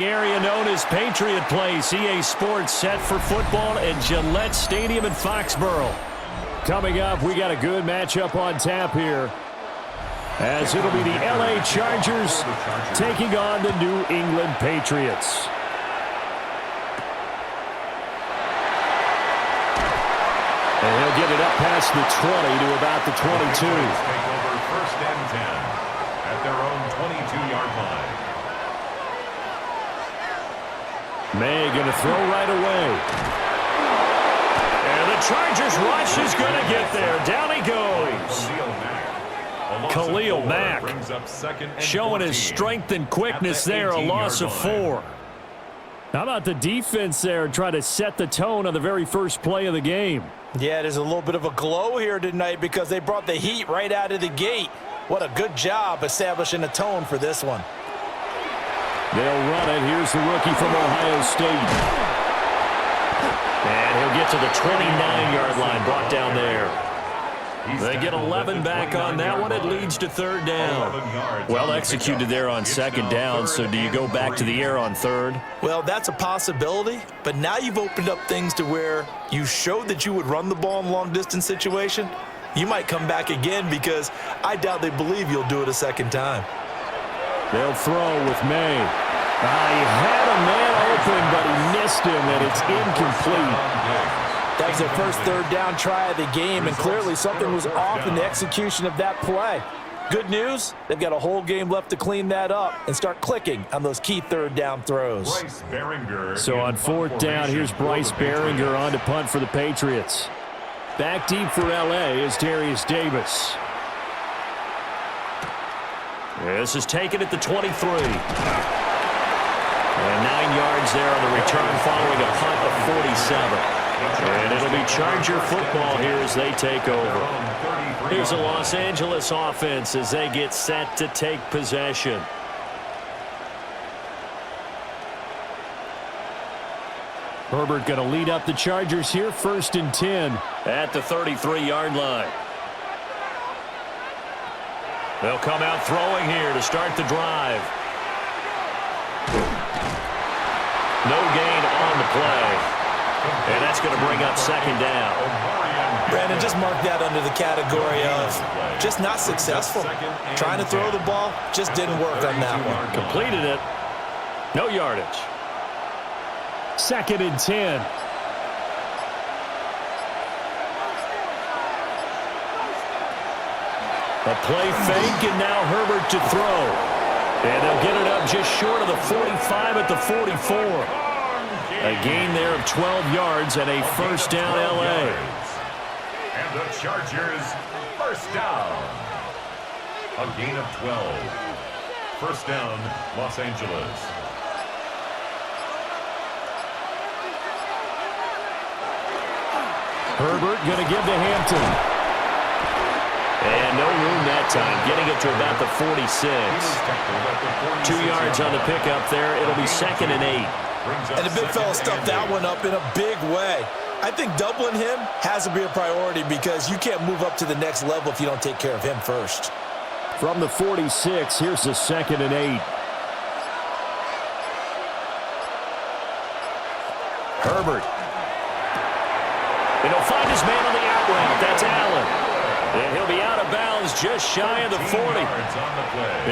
Area known as Patriot Place, EA Sports set for football at Gillette Stadium in Foxborough. Coming up, we got a good matchup on tap here, as it'll be the LA Chargers taking on the New England Patriots. And he'll get it up past the 20 to about the 22. Take over 1st and 10 at their own 22-yard line. Maye going to throw right away. And the Chargers rush is going to get there. Down he goes. Khalil Mack showing his strength and quickness there. A loss of 4. How about the defense there trying to set the tone on the very first play of the game? Yeah, there's a little bit of a glow here tonight because they brought the heat right out of the gate. What a good job establishing a tone for this one. They'll run it. Here's the rookie from Ohio State. And he'll get to the 29-yard line, brought down there. They get 11 back on that one. It leads to 3rd down. Well executed there on 2nd down, so do you go back to the air on 3rd? Well, that's a possibility, but now you've opened up things to where you showed that you would run the ball in long-distance situation. You might come back again because I doubt they believe you'll do it a 2nd time. They'll throw with Maye. He had a man open, but he missed him, and it's incomplete. That was their first 3rd down try of the game, and clearly something was off in the execution of that play. Good news, they've got a whole game left to clean that up and start clicking on those key 3rd down throws. So on 4th down, here's Bryce Baringer on to punt for the Patriots. Back deep for LA is Darius Davis. This is taken at the 23. And 9 yards there on the return following a punt of 47. And it'll be Charger football here as they take over. Here's the Los Angeles offense as they get set to take possession. Herbert going to lead up the Chargers here, 1st and 10 at the 33-yard line. They'll come out throwing here to start the drive. No gain on the play. And that's going to bring up 2nd down. Brandon, just mark that under the category of just not successful. Trying to throw the ball just didn't work on that one. Completed it. No yardage. 2nd and 10. A play fake, and now Herbert to throw. And they'll get it up just short of the 45 at the 44. A gain there of 12 yards and a 1st down LA. And the Chargers, 1st down. A gain of 12. 1st down, Los Angeles. Herbert going to give to Hampton. And no room that time, getting it to about the 46. 2 yards on the pickup there. It'll be 2nd and 8. And the big fella stuffed that one up in a big way. I think doubling him has to be a priority because you can't move up to the next level if you don't take care of him first. From the 46, here's the 2nd and 8. Herbert. And he'll find his man on the out route. That's Allen. And he'll be out of bounds just shy of the 40.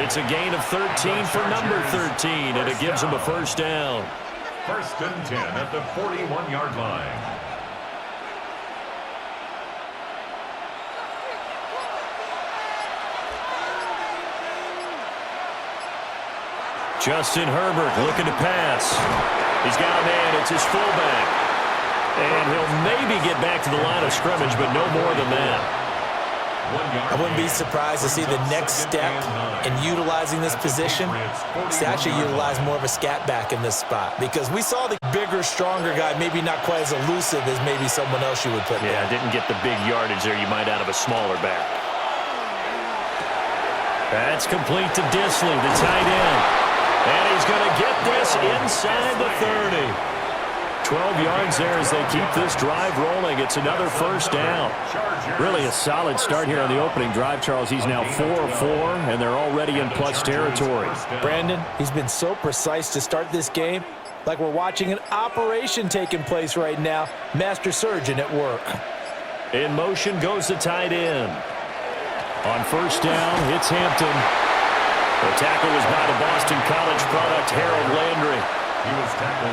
It's a gain of 13 for number 13, and it gives him a 1st down. 1st and 10 at the 41-yard line. Justin Herbert looking to pass. He's got a man. It's his fullback. And he'll maybe get back to the line of scrimmage, but no more than that. I wouldn't be surprised to see the next step in utilizing this position is to actually utilize more of a scat back in this spot, because we saw the bigger, stronger guy maybe not quite as elusive as maybe someone else you would put there. Yeah, didn't get the big yardage there you might out of a smaller back. That's complete to Disley, the tight end. And he's going to get this inside the 30. 12 yards there as they keep this drive rolling. It's another first down. Really a solid start here on the opening drive, Charles. He's now 4-4, and they're already in plus territory. Brandon, he's been so precise to start this game, like we're watching an operation taking place right now. Master surgeon at work. In motion goes the tight end. On first down, it's Hampton. The tackle was by the Boston College product, Harold Landry.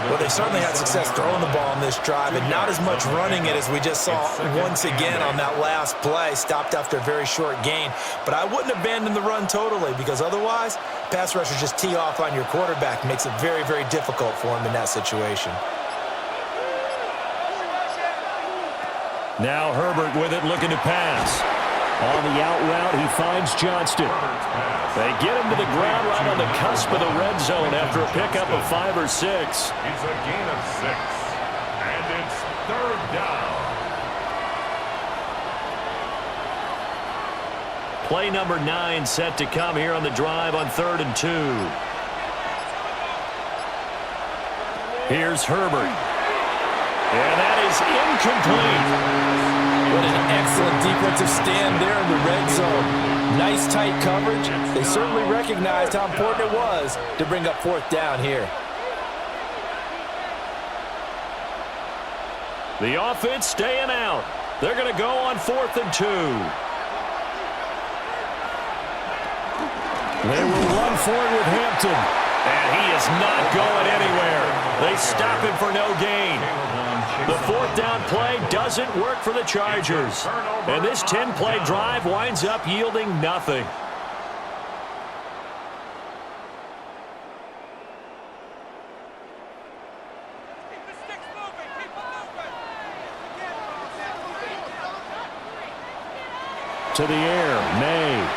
Well, they certainly had success throwing the ball on this drive and not as much running it as we just saw once again on that last play. Stopped after a very short gain. But I wouldn't abandon the run totally, because otherwise, pass rushers just tee off on your quarterback. Makes it very, very difficult for him in that situation. Now Herbert with it, looking to pass. On the out route, he finds Johnston. They get him to the ground right on the cusp of the red zone after a pickup of 5 or 6. It's a gain of 6, and it's third down. Play number 9 set to come here on the drive on 3rd and 2. Here's Herbert. And that is incomplete. What an excellent defensive stand there in the red zone. Nice tight coverage. They certainly recognized how important it was to bring up 4th down here. The offense staying out. They're going to go on 4th and 2. They will run forward with Hampton. And he is not going anywhere. They stop him for no gain. The 4th down play doesn't work for the Chargers. And this 10-play drive winds up yielding nothing. To the air, Maye.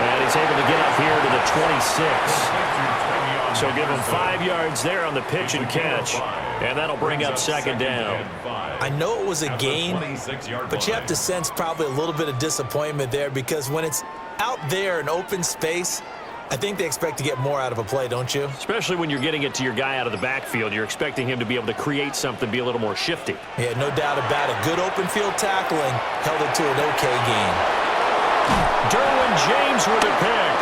And he's able to get up here to the 26. So give him 5 yards there on the pitch and catch. And that'll bring up 2nd down. I know it was a gain, but you have to sense probably a little bit of disappointment there, because when it's out there in open space, I think they expect to get more out of a play, don't you? Especially when you're getting it to your guy out of the backfield. You're expecting him to be able to create something, be a little more shifty. Yeah, no doubt about it. Good open field tackling held it to an okay gain. Derwin James with a pick.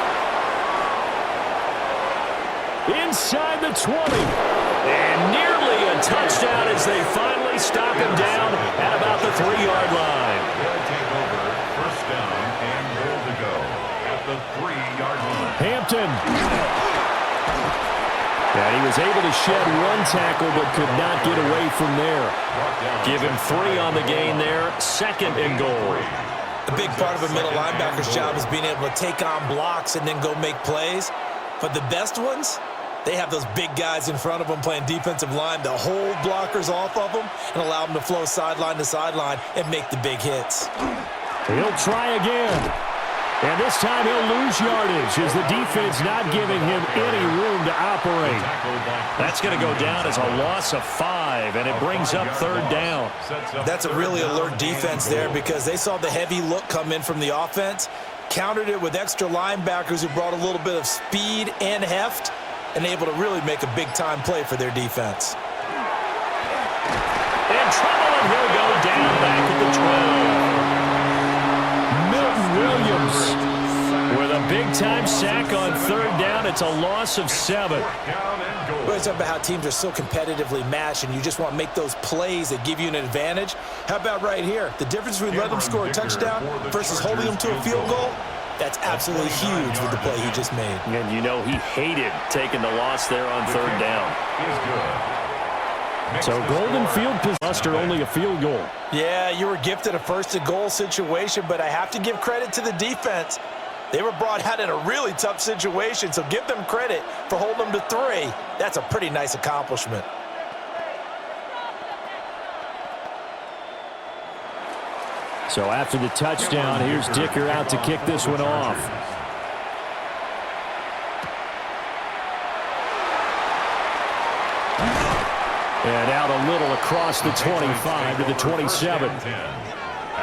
Inside the 20. And nearly a touchdown as they finally stop him down at about the 3-yard line. They'll take over 1st down and goal to go at the 3-yard line. Hampton. And he was able to shed 1 tackle but could not get away from there. Give him 3 on the gain there. 2nd and goal. A big part of a middle linebacker's job is being able to take on blocks and then go make plays. But the best ones, they have those big guys in front of them playing defensive line to hold blockers off of them and allow them to flow sideline to sideline and make the big hits. He'll try again. And this time he'll lose yardage as the defense not giving him any room to operate. That's going to go down as a loss of 5, and it brings up 3rd down. That's a really alert defense there, because they saw the heavy look come in from the offense, countered it with extra linebackers who brought a little bit of speed and heft, and able to really make a big-time play for their defense. In trouble, and he'll go down back at the 12. Milton Williams with a big-time sack on 3rd down. It's a loss of 7. We're talking about how teams are so competitively matched, and you just want to make those plays that give you an advantage. How about right here? The difference between letting them score a touchdown versus holding them to a field goal? That's absolutely huge with the play he just made. And you know he hated taking the loss there on 3rd down. So golden field possessed only a field goal. Yeah, you were gifted a 1st and goal situation, but I have to give credit to the defense. They were brought out in a really tough situation, so give them credit for holding them to 3. That's a pretty nice accomplishment. So after the touchdown, here's Dicker out to kick this one off. And out a little across the 25 to the 27.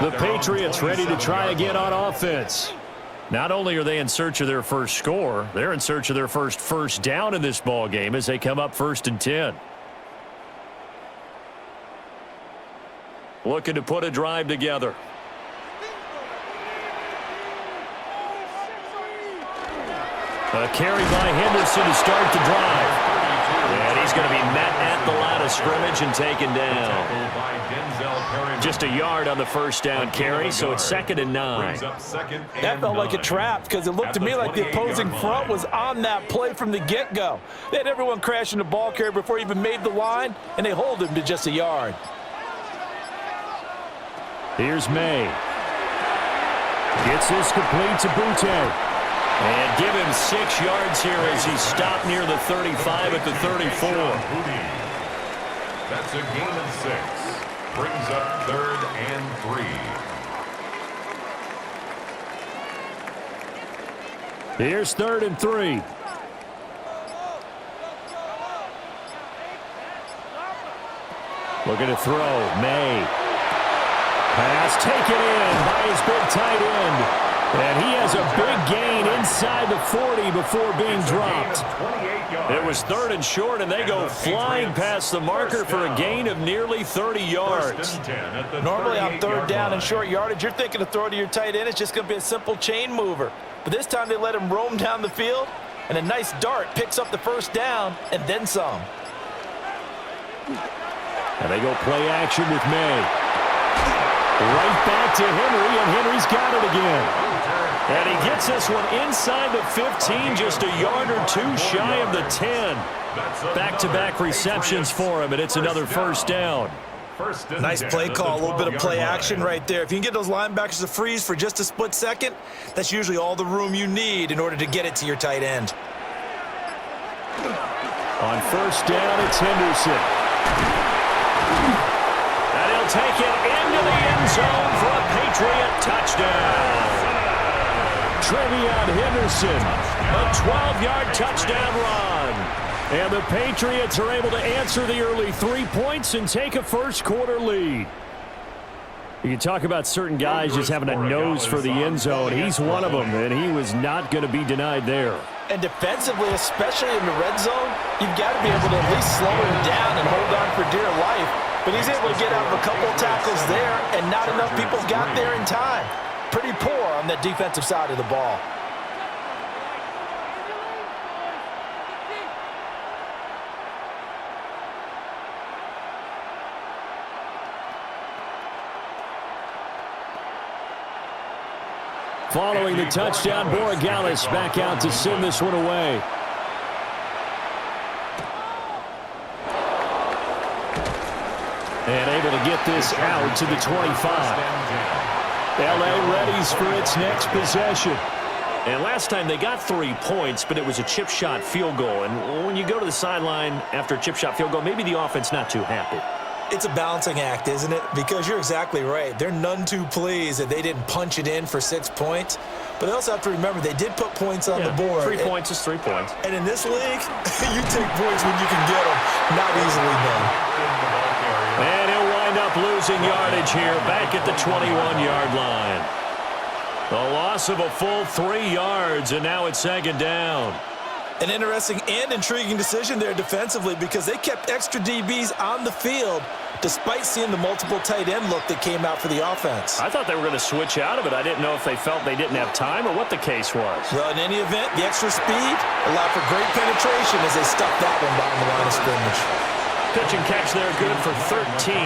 The Patriots ready to try again on offense. Not only are they in search of their first score, they're in search of their first down in this ball game as they come up 1st and 10. Looking to put a drive together. A carry by Henderson to start the drive. And he's going to be met at the line of scrimmage and taken down. Just a yard on the first down carry, so it's 2nd and 9. That felt like a trap because it looked to me like the opposing front was on that play from the get-go. They had everyone crashing the ball carrier before he even made the line, and they hold him to just a yard. Here's Maye. Gets this complete to Butte. And give him 6 yards here as he stopped near the 35 at the 34. That's a gain of 6. Brings up 3rd and 3. Here's 3rd and 3. Looking to throw. Maye. Pass taken in by his big tight end. And he has a big gain inside the 40 before being dropped. It was 3rd and short, and they go flying past the marker for a gain of nearly 30 yards. Normally on 3rd down and short yardage, you're thinking to throw to your tight end. It's just going to be a simple chain mover. But this time they let him roam down the field, and a nice dart picks up the 1st down and then some. And they go play action with Maye. Right back to Henry, and Henry's got it again. And he gets this one inside the 15, just a yard or 2 shy of the 10. Back-to-back receptions for him, and it's another 1st down. Nice play call, a little bit of play action right there. If you can get those linebackers to freeze for just a split second, that's usually all the room you need in order to get it to your tight end. On 1st down, it's Henderson. And he'll take it into the end zone for a Patriot touchdown. Trevion Henderson, a 12-yard touchdown run. And the Patriots are able to answer the early 3 points and take a 1st quarter lead. You can talk about certain guys just having a nose for the end zone. He's one of them, and he was not going to be denied there. And defensively, especially in the red zone, you've got to be able to at least slow him down and hold on for dear life. But he's able to get out of a couple of tackles there, and not enough people got there in time. Pretty poor on that defensive side of the ball. Following the touchdown, Borregales back out to send this one away. And able to get this out to the 25. L.A. readies for its next possession. And last time they got 3 points, but it was a chip shot field goal. And when you go to the sideline after a chip shot field goal, maybe the offense not too happy. It's a balancing act, isn't it? Because you're exactly right. They're none too pleased that they didn't punch it in for 6 points. But they also have to remember they did put points on the board. 3 points is 3 points. And in this league, you take points when you can get them. Not easily done. And he'll wind up losing yardage here back at the 21-yard line. The loss of a full 3 yards, and now it's 2nd down. An interesting and intriguing decision there defensively because they kept extra DBs on the field despite seeing the multiple tight end look that came out for the offense. I thought they were going to switch out of it. I didn't know if they felt they didn't have time or what the case was. Well, in any event, the extra speed allowed for great penetration as they stuffed that one behind the line of scrimmage. Pitch and catch there good for 13.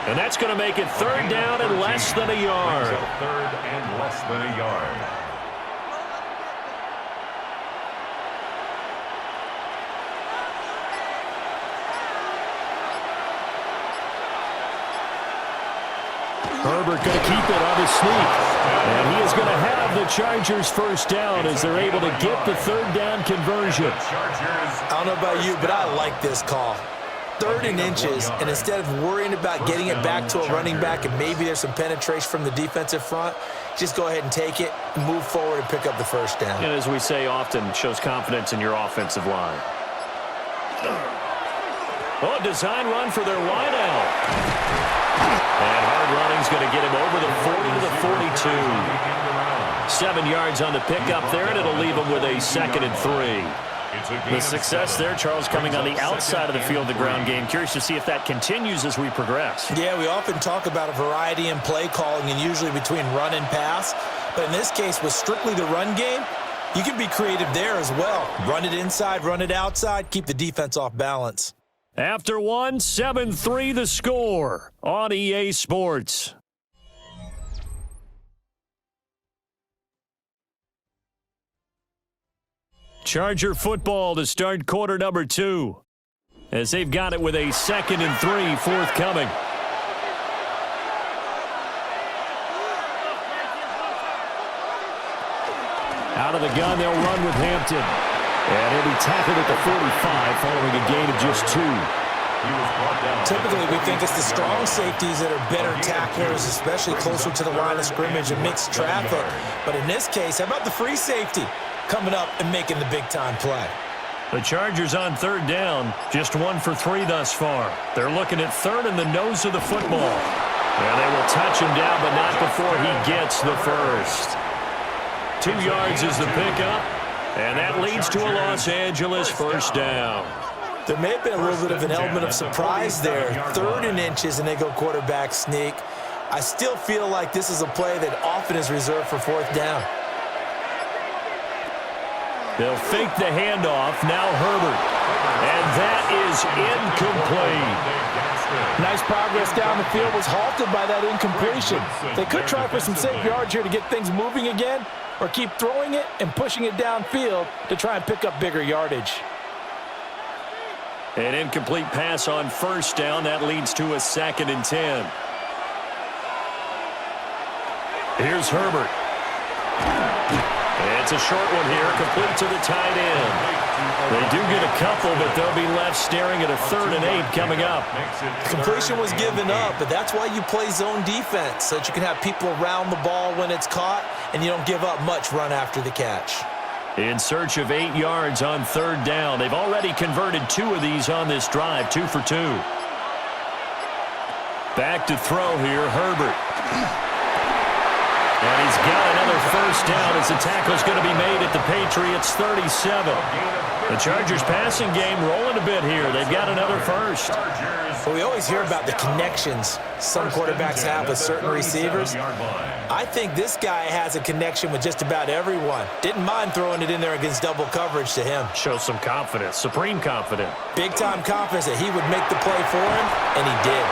And that's going to make it 3rd down and less than a yard. 3rd and less than a yard. Herbert going to keep it on his sneak. And he is going to have the Chargers 1st down as they're able to get the 3rd down conversion. I don't know about you, but I like this call. 3rd and inches, and instead of worrying about getting it back to a running back and maybe there's some penetration from the defensive front, just go ahead and take it, move forward, and pick up the 1st down. And as we say often, shows confidence in your offensive line. Oh, design run for their wideout. And hard running's going to get him over the 40 to the 42. 7 yards on the pickup there, and it'll leave them with a 2nd and 3. The success there, Charles, coming on the outside of the field, the ground game. Curious to see if that continues as we progress. Yeah, we often talk about a variety in play calling and usually between run and pass. But in this case, with strictly the run game, you can be creative there as well. Run it inside, run it outside, keep the defense off balance. After 1, 7-3 the score on EA Sports. Charger football to start quarter number 2, as they've got it with a 2nd and 3 forthcoming. Out of the gun, they'll run with Hampton. And he'll be tackled at the 45 following a gain of just 2. Typically, we think it's the strong safeties that are better tacklers, especially closer to the line of scrimmage and mixed traffic. But in this case, how about the free safety coming up and making the big-time play? The Chargers on 3rd down, just 1 for 3 thus far. They're looking at 3rd in the nose of the football. And they will touch him down, but not before he gets the first. 2 yards is the pickup, and that leads to a Los Angeles first down. There may have been a little bit of an element of surprise there. 3rd and inches, and they go quarterback sneak. I still feel like this is a play that often is reserved for 4th down. They'll fake the handoff. Now Herbert. And that is incomplete. Nice progress down the field, was halted by that incompletion. They could try for some safe yards here to get things moving again, or keep throwing it and pushing it downfield to try and pick up bigger yardage. An incomplete pass on 1st down. That leads to a 2nd and 10. Here's Herbert. It's a short one here, complete to the tight end. They do get a couple, but they'll be left staring at a 3rd and 8 coming up. Completion was given up, but that's why you play zone defense, so that you can have people around the ball when it's caught, and you don't give up much run after the catch. In search of 8 yards on 3rd down. They've already converted 2 of these on this drive, 2 for 2. Back to throw here, Herbert. And he's got another first down as the tackle's going to be made at the Patriots 37. The Chargers passing game rolling a bit here. They've got another first. Well, we always hear about the connections some quarterbacks have with certain receivers. I think this guy has a connection with just about everyone. Didn't mind throwing it in there against double coverage to him. Shows some confidence, supreme confidence. Big-time confidence that he would make the play for him, and he did.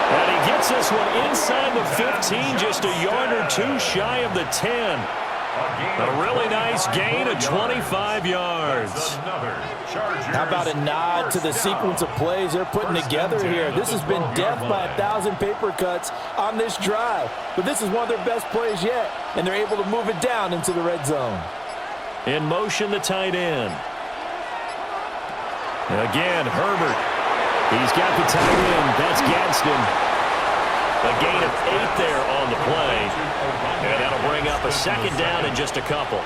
And he gets this one inside the 15, just a yard or 2 shy of the 10. A really nice gain of 25 yards. How about a nod to the sequence of plays they're putting together here? This has been death by 1,000 paper cuts on this drive. But this is one of their best plays yet, and they're able to move it down into the red zone. In motion, the tight end. Again, Herbert. He's got the tight end. That's Gadsden. A gain of 8 there on the play. And that'll bring up a 2nd down in just a couple.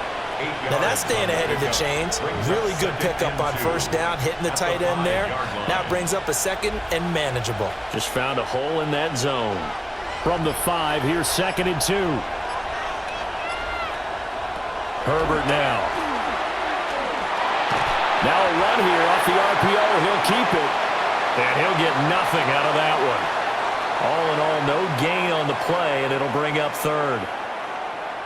Now that's staying ahead of the chains. Really good pickup on 1st down, hitting the tight end there. Now it brings up a 2nd and manageable. Just found a hole in that zone. From the 5, here's 2nd and 2. Herbert now. Now a run here off the RPO. He'll keep it. And he'll get nothing out of that one. All in all, no gain on the play, and it'll bring up 3rd.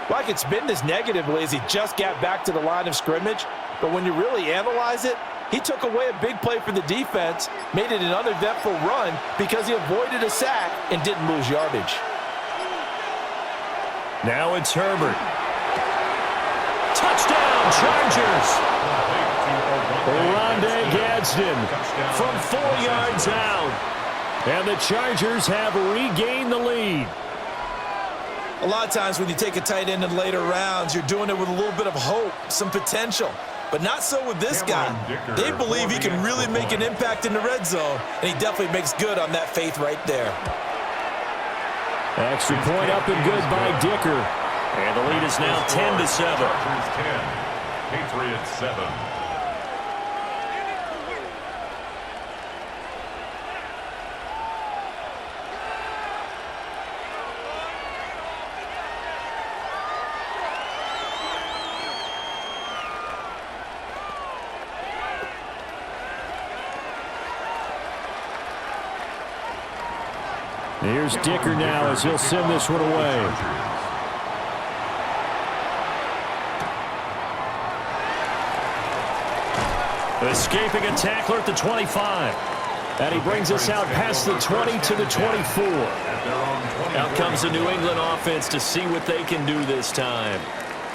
Well, I could spin this negatively as he just got back to the line of scrimmage. But when you really analyze it, he took away a big play for the defense, made it an uneventful run because he avoided a sack and didn't lose yardage. Now it's Herbert. Touchdown, Chargers! Rondé Gadsden from 4 yards out. And the Chargers have regained the lead. A lot of times when you take a tight end in later rounds, you're doing it with a little bit of hope, some potential. But not so with this guy. They believe he can really make an impact in the red zone, and he definitely makes good on that faith right there. Extra point up and good by Dicker. And the lead is now 10-7. Chargers 10, Patriots 7. Here's Dicker now as he'll send this one away. Escaping a tackler at the 25. And he brings us out past the 20 to the 24. Out comes the New England offense to see what they can do this time.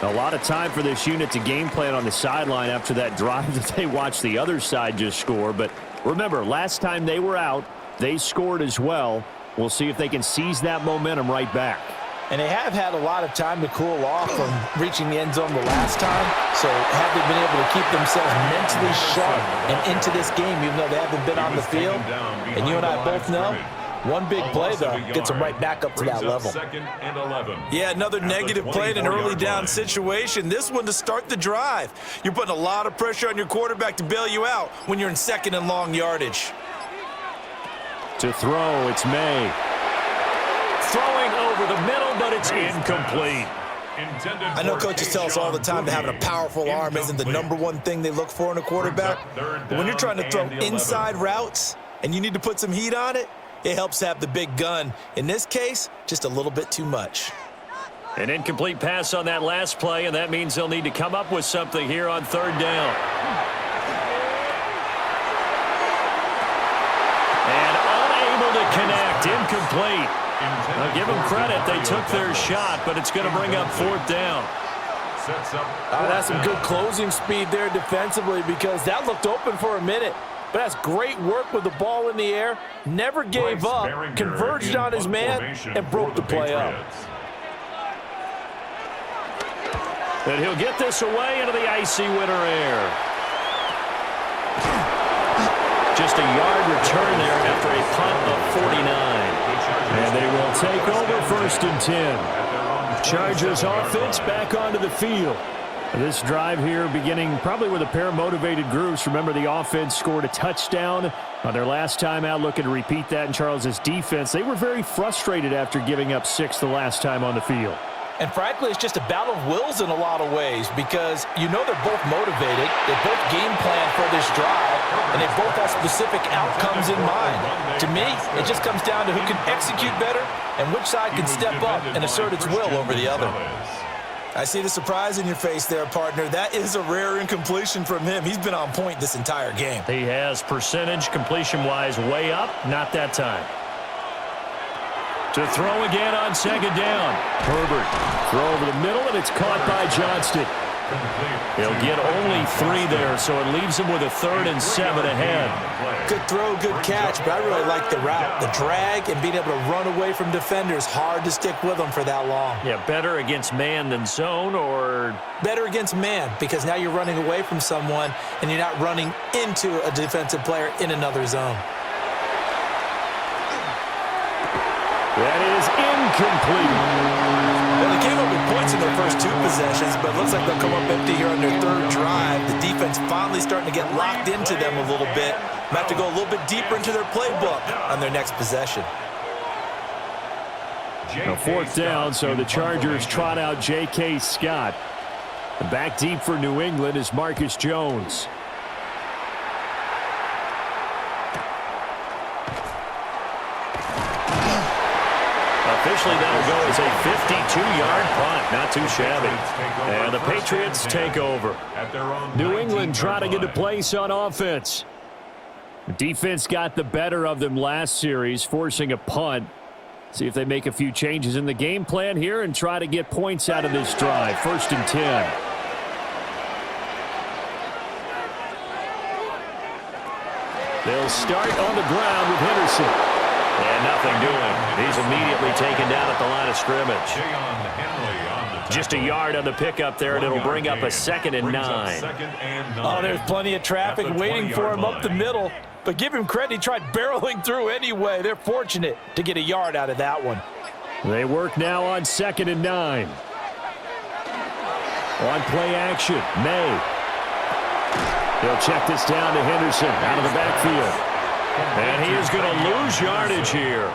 A lot of time for this unit to game plan on the sideline after that drive that they watched the other side just score. But remember, last time they were out, they scored as well. We'll see if they can seize that momentum right back. And they have had a lot of time to cool off from reaching the end zone the last time. So have they been able to keep themselves mentally sharp and into this game, even though they haven't been on the field? And you and I both know, one big play, though, gets them right back up to that level. Yeah, another negative play in an early down situation. This one to start the drive. You're putting a lot of pressure on your quarterback to bail you out when you're in second and long yardage. To throw, it's Maye. Throwing over the middle, but it's incomplete. I know coaches tell us all the time that having a powerful arm isn't the #1 thing they look for in a quarterback. But when you're trying to throw inside routes and you need to put some heat on it, it helps have the big gun. In this case, just a little bit too much. An incomplete pass on that last play, and that means they'll need to come up with something here on third down. And unable to connect. Incomplete. Now give them credit. They took their shot, but it's going to bring up fourth down. That's some good closing speed there defensively because that looked open for a minute. But that's great work with the ball in the air. Never gave up, converged on his man, and broke the play up. And he'll get this away into the icy winter air. Just a yard return there after a punt of 49. And they will take over first and 10. Chargers offense back onto the field. This drive here beginning probably with a pair of motivated groups. Remember, the offense scored a touchdown on their last time out, looking to repeat that in Charles's defense. They were very frustrated after giving up 6 the last time on the field. And frankly, it's just a battle of wills in a lot of ways because you know they're both motivated. They both game plan for this drive, and they both have specific outcomes in mind. To me, it just comes down to who can execute better and which side can step up and assert its will over the other. I see the surprise in your face there, partner. That is a rare incompletion from him. He's been on point this entire game. He has percentage completion-wise way up. Not that time. To throw again on second down. Herbert. Throw over the middle, and it's caught by Johnston. He'll get only 3 there, so it leaves him with a 3rd and 7 ahead. Good throw, good catch, but I really like the route. The drag and being able to run away from defenders. Hard to stick with them for that long. Yeah, better against man than zone, or? Better against man, because now you're running away from someone, and you're not running into a defensive player in another zone. That is incomplete. Well, they came up with points in their first 2 possessions, but it looks like they'll come up empty here on their 3rd drive. The defense finally starting to get locked into them a little bit. Might have to go a little bit deeper into their playbook on their next possession. A 4th down, so the Chargers trot out J.K. Scott. Back deep for New England is Marcus Jones. Officially, that'll go as a 52-yard punt. Not too shabby. And the Patriots take over. New England trotting into place on offense. The defense got the better of them last series, forcing a punt. See if they make a few changes in the game plan here and try to get points out of this drive. 1st and 10. They'll start on the ground with Henderson. And nothing doing. He's immediately taken down at the line of scrimmage. Just a yard on the pickup there, and it'll bring up a 2nd and 9. Oh, there's plenty of traffic waiting for him up the middle. But give him credit, he tried barreling through anyway. They're fortunate to get a yard out of that one. They work now on 2nd and 9. On play action, Maye. He'll check this down to Henderson out of the backfield. And he is going to lose yardage here.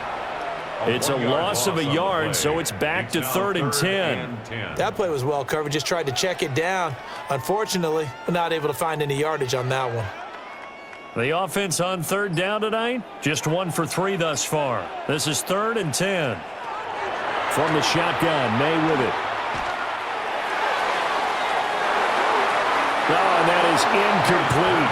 It's a loss of a yard, so it's back to 3rd and 10. That play was well covered. Just tried to check it down. Unfortunately, we're not able to find any yardage on that one. The offense on third down tonight, just 1 for 3 thus far. This is 3rd and 10. From the shotgun, Maye with it. Oh, and that is incomplete.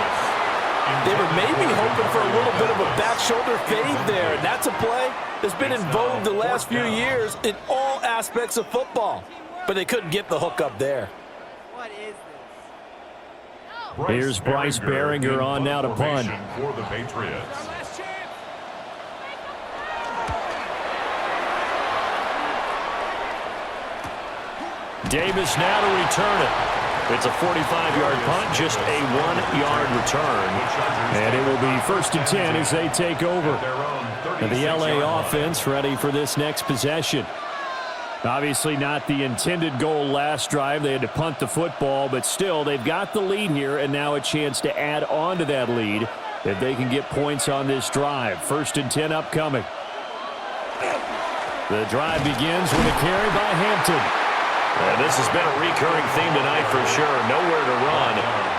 They were maybe hoping for a little bit of a back shoulder fade there, and that's a play that's been in vogue the last few years in all aspects of football. But they couldn't get the hook up there. What is this? Here's Bryce Baringer on now to punt. For the Patriots. Davis now to return it. It's a 45-yard punt, just a 1-yard return. And it will be 1st and 10 as they take over. And the LA offense ready for this next possession. Obviously not the intended goal last drive. They had to punt the football, but still they've got the lead here and now a chance to add on to that lead if they can get points on this drive. 1st and 10 upcoming. The drive begins with a carry by Hampton. And this has been a recurring theme tonight for sure. Nowhere to run.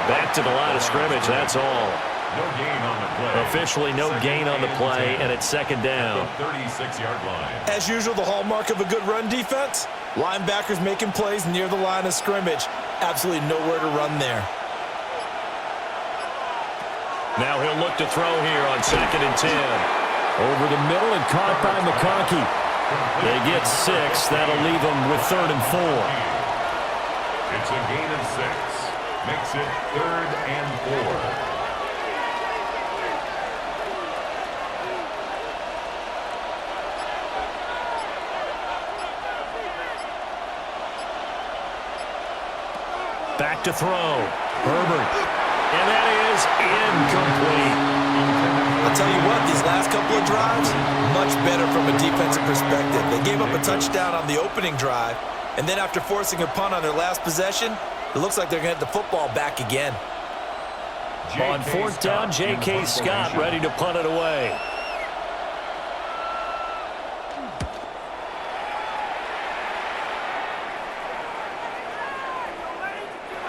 Back to the line of scrimmage, that's all. No gain on the play. Officially no gain on the play, and it's 2nd down. 36-yard line. As usual, the hallmark of a good run defense, linebackers making plays near the line of scrimmage. Absolutely nowhere to run there. Now he'll look to throw here on 2nd and 10. Over the middle and caught by McConkey. They get 6. That'll leave them with 3rd and 4. It's a gain of 6. Makes it 3rd and 4. Back to throw. Herbert. And that is incomplete. I'll tell you what, these last couple of drives, much better from a defensive perspective. They gave up a touchdown on the opening drive, and then after forcing a punt on their last possession, it looks like they're going to get the football back again. On 4th down, J.K. Scott ready to punt it away.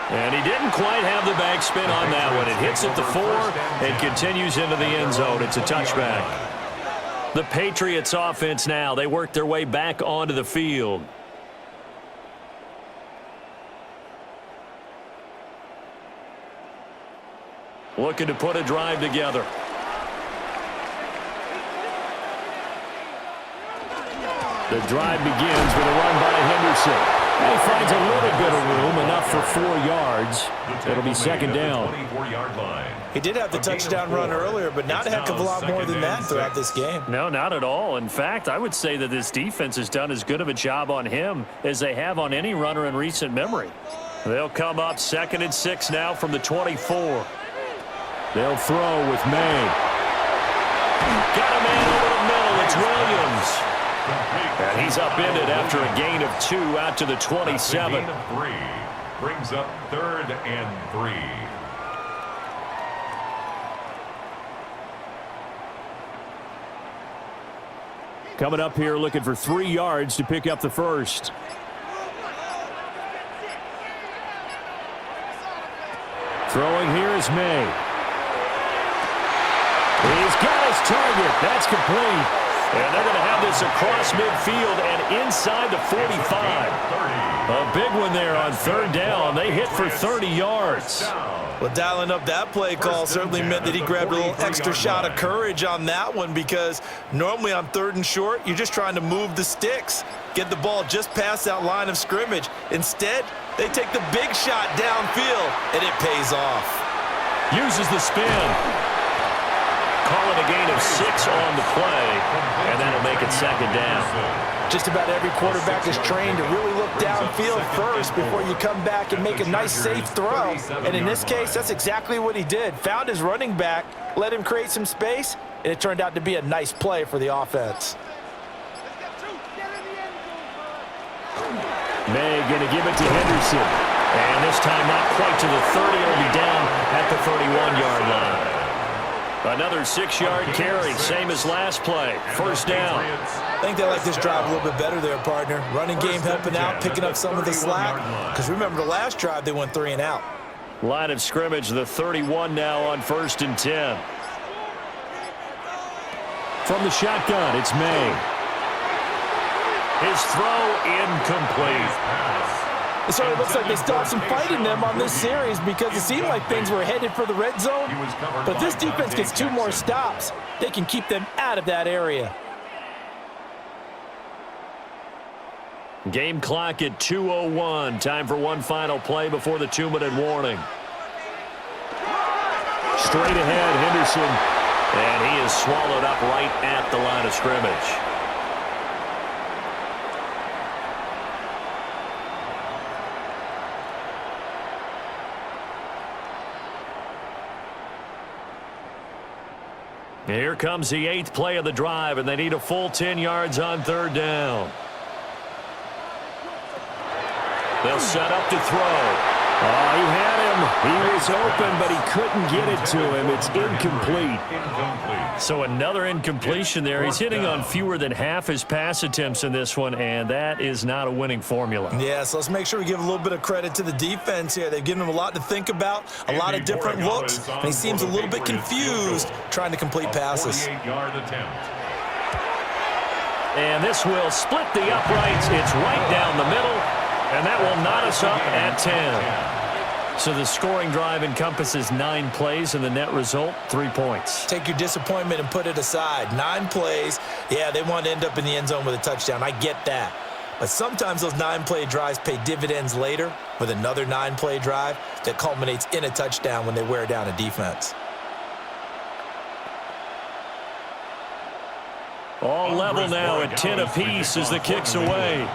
And he didn't quite have the backspin on that one. It hits at the 4 and continues into the end zone. It's a touchback. The Patriots offense now, they work their way back onto the field. Looking to put a drive together. The drive begins with a run by Henderson. And he finds a little bit of room, enough for 4 yards. It'll be 2nd down. He did have the touchdown run earlier, but not a heck of a lot more than that throughout this game. No, not at all. In fact, I would say that this defense has done as good of a job on him as they have on any runner in recent memory. They'll come up 2nd and 6 now from the 24. They'll throw with Maye. Got a man over the middle. It's Williams. And he's upended after a gain of 2 out to the 27. Gain of 3 brings up 3rd and 3. Coming up here looking for 3 yards to pick up the first. Throwing here is Maye. He's got his target. That's complete. And they're going to have this across midfield and inside the 45. A big one there on 3rd down. They hit for 30 yards. Well, dialing up that play call certainly meant that he grabbed a little extra shot of courage on that one, because normally on 3rd and short, you're just trying to move the sticks, get the ball just past that line of scrimmage. Instead, they take the big shot downfield, and it pays off. Uses the spin. Call it a gain of 6 on the play, and that'll make it 2nd down. Just about every quarterback is trained to really look downfield first before you come back and make a nice, safe throw. And in this case, that's exactly what he did. Found his running back, let him create some space, and it turned out to be a nice play for the offense. Maye going to give it to Henderson. And this time not quite to the 30. It'll be down at the 31-yard line. Another 6-yard carry, same as last play. 1st down. I think they like this drive a little bit better there, partner. Running game helping out, picking up some of the slack. Because remember, the last drive they went 3 and out. Line of scrimmage, the 31 now on 1st and 10. From the shotgun, it's Maye. His throw incomplete. So it looks like they still have some fight in them on this series because it seemed like things were headed for the red zone. But this defense gets 2 more stops. They can keep them out of that area. Game clock at 2:01. Time for one final play before the 2-minute warning. Straight ahead, Henderson. And he is swallowed up right at the line of scrimmage. Here comes the 8th play of the drive, and they need a full 10 yards on 3rd down. They'll set up to throw. Oh, he had him. He was open, but he couldn't get it to him. It's incomplete. So another incompletion there. He's hitting on fewer than half his pass attempts in this one, and that is not a winning formula. Yeah, so let's make sure we give a little bit of credit to the defense here. They've given him a lot to think about, a lot of different looks, and he seems a little bit confused trying to complete passes. And this will split the uprights. It's right down the middle. And that will knot us up at 10. So the scoring drive encompasses 9 plays, and the net result, 3 points. Take your disappointment and put it aside. 9 plays. Yeah, they want to end up in the end zone with a touchdown. I get that. But sometimes those 9-play drives pay dividends later with another 9-play drive that culminates in a touchdown when they wear down a defense. All level now at 10 apiece as the kick's away.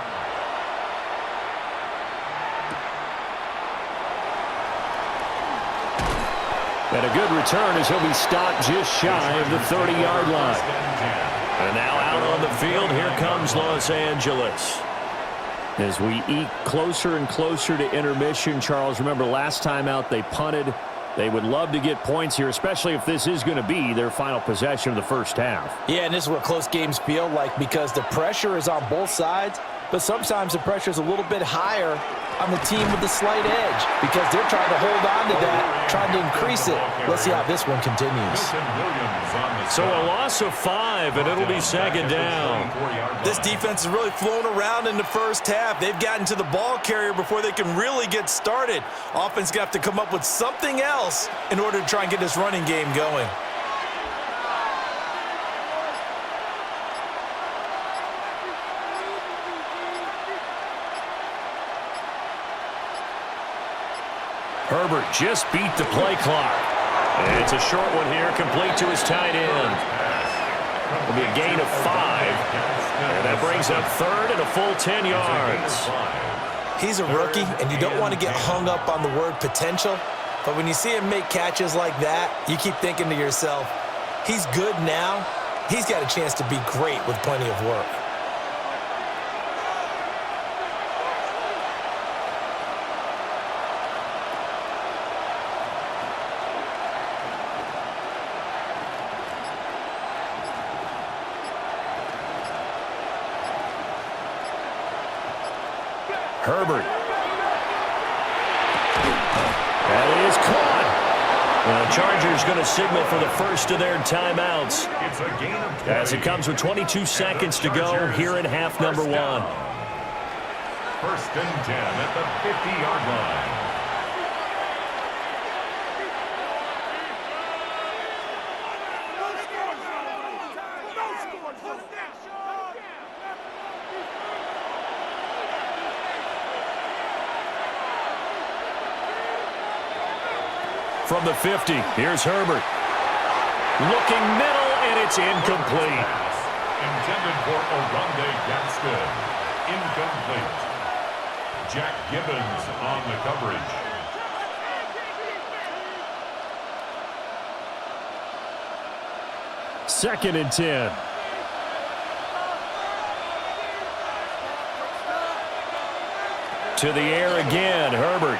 And a good return as he'll be stopped just shy of the 30-yard line. And now out on the field, here comes Los Angeles. As we eke closer and closer to intermission, Charles, remember last time out they punted. They would love to get points here, especially if this is going to be their final possession of the first half. Yeah, and this is what close games feel like because the pressure is on both sides, but sometimes the pressure is a little bit higher on the team with the slight edge because they're trying to hold on to that, trying to increase it. Let's see how this one continues. So a loss of 5, and it'll be 2nd down. This defense has really flown around in the first half. They've gotten to the ball carrier before they can really get started. Offense got to come up with something else in order to try and get this running game going. Herbert just beat the play clock. And it's a short one here, complete to his tight end. It'll be a gain of 5. And that brings up 3rd and a full 10 yards. He's a rookie, and you don't want to get hung up on the word potential. But when you see him make catches like that, you keep thinking to yourself, he's good now. He's got a chance to be great with plenty of work. Herbert. That is caught. The Chargers going to signal for the first of their timeouts as it comes with 22 seconds to go here in half number 1. 1st and 10 at the 50-yard line. From the 50, here's Herbert. Looking middle, and it's incomplete. Intended for Oronde Gaston. Incomplete. Jack Gibbons on the coverage. Second and 10. To the air again, Herbert.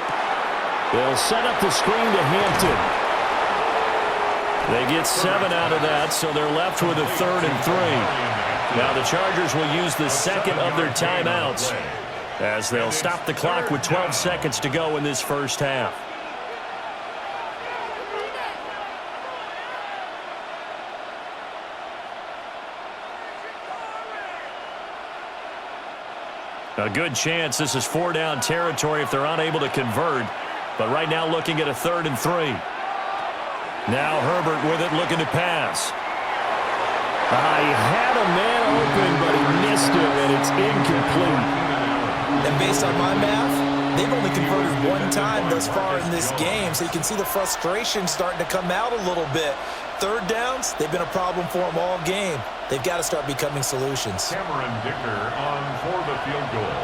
They'll set up the screen to Hampton. They get 7 out of that, so they're left with a 3rd and 3. Now the Chargers will use the second of their timeouts as they'll stop the clock with 12 seconds to go in this first half. A good chance this is 4-down territory if they're unable to convert. But right now looking at a 3rd and 3. Now Herbert with it looking to pass. He had a man open, but he missed him, and it's incomplete. And based on my math, they've only converted one time thus far in this game, so you can see the frustration starting to come out a little bit. 3rd downs, they've been a problem for them all game. They've got to start becoming solutions. Cameron Dicker on for the field goal.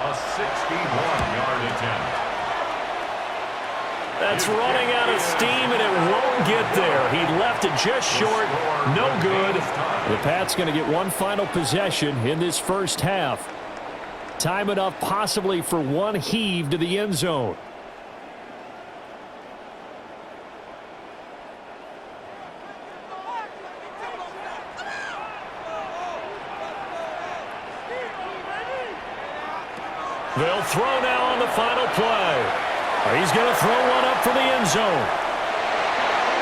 A 61-yard attempt. That's running out of steam, and it won't get there. He left it just short. No good. The Pats going to get one final possession in this first half. Time enough possibly for one heave to the end zone. They'll throw now on the final play. He's going to throw one up for the end zone.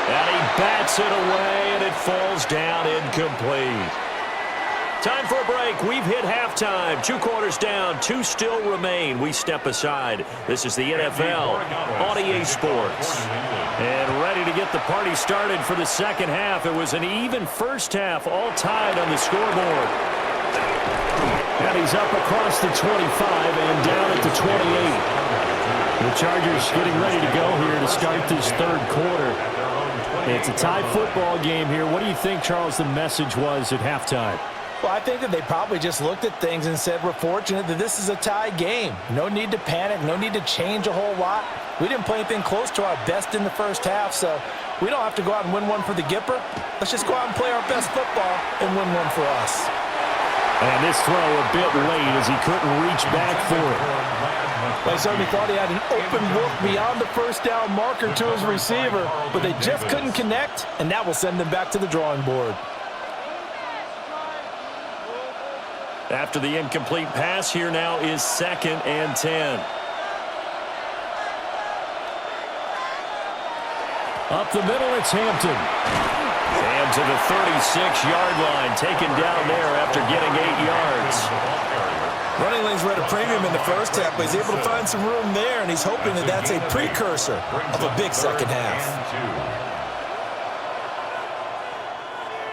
And he bats it away, and it falls down incomplete. Time for a break. We've hit halftime. 2 quarters down. 2 still remain. We step aside. This is the NFL on EA Sports. And ready to get the party started for the second half. It was an even first half, all tied on the scoreboard. And he's up across the 25 and down at the 28. The Chargers getting ready to go here to start this 3rd quarter. It's a tie football game here. What do you think, Charles, the message was at halftime? Well, I think that they probably just looked at things and said, we're fortunate that this is a tie game. No need to panic. No need to change a whole lot. We didn't play anything close to our best in the first half, so we don't have to go out and win one for the Gipper. Let's just go out and play our best football and win one for us. And this throw a bit late as he couldn't reach back for it. I certainly thought he had an open look beyond the first down marker to his receiver, but they just couldn't connect, and that will send them back to the drawing board. After the incomplete pass, here now is 2nd and 10. Up the middle, it's Hampton. And to the 36-yard line, taken down there after getting 8 yards. Running lanes were at a premium in the first half, but he's able to find some room there, and he's hoping that that's a precursor of a big second half.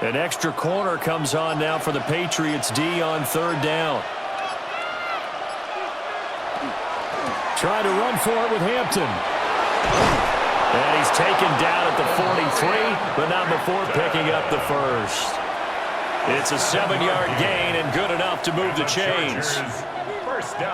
An extra corner comes on now for the Patriots D on 3rd down. Trying to run for it with Hampton. And he's taken down at the 43, but not before picking up the first. It's a 7-yard gain and good enough to move the chains.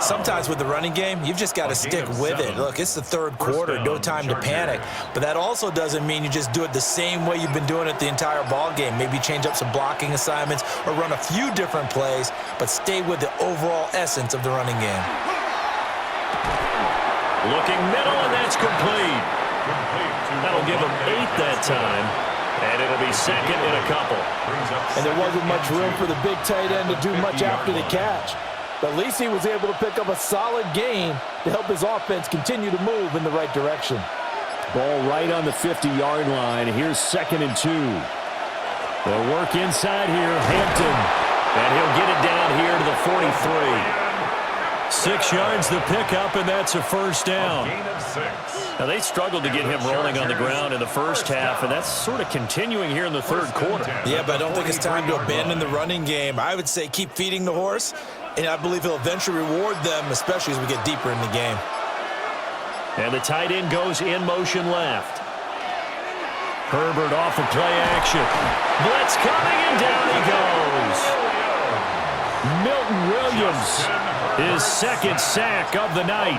Sometimes with the running game, you've just got to stick with it. Look, it's the 3rd quarter, no time to panic. But that also doesn't mean you just do it the same way you've been doing it the entire ball game. Maybe change up some blocking assignments or run a few different plays, but stay with the overall essence of the running game. Looking middle, and that's complete. That'll give him 8 that time. And it'll be 2nd and a couple. And there wasn't much room for the big tight end to do much after the catch. But at least he was able to pick up a solid gain to help his offense continue to move in the right direction. Ball right on the 50-yard line. Here's 2nd and 2. They'll work inside here. Hampton. And he'll get it down here to the 43. 6 yards the pickup, and that's a first down. Now, they struggled to get him rolling on the ground in the first half, and that's sort of continuing here in the 3rd quarter. Yeah, but I don't think it's time to abandon the running game. I would say keep feeding the horse, and I believe he'll eventually reward them, especially as we get deeper in the game. And the tight end goes in motion left. Herbert off of play action. Blitz coming, and down he goes. Milton Williams, his 2nd sack of the night.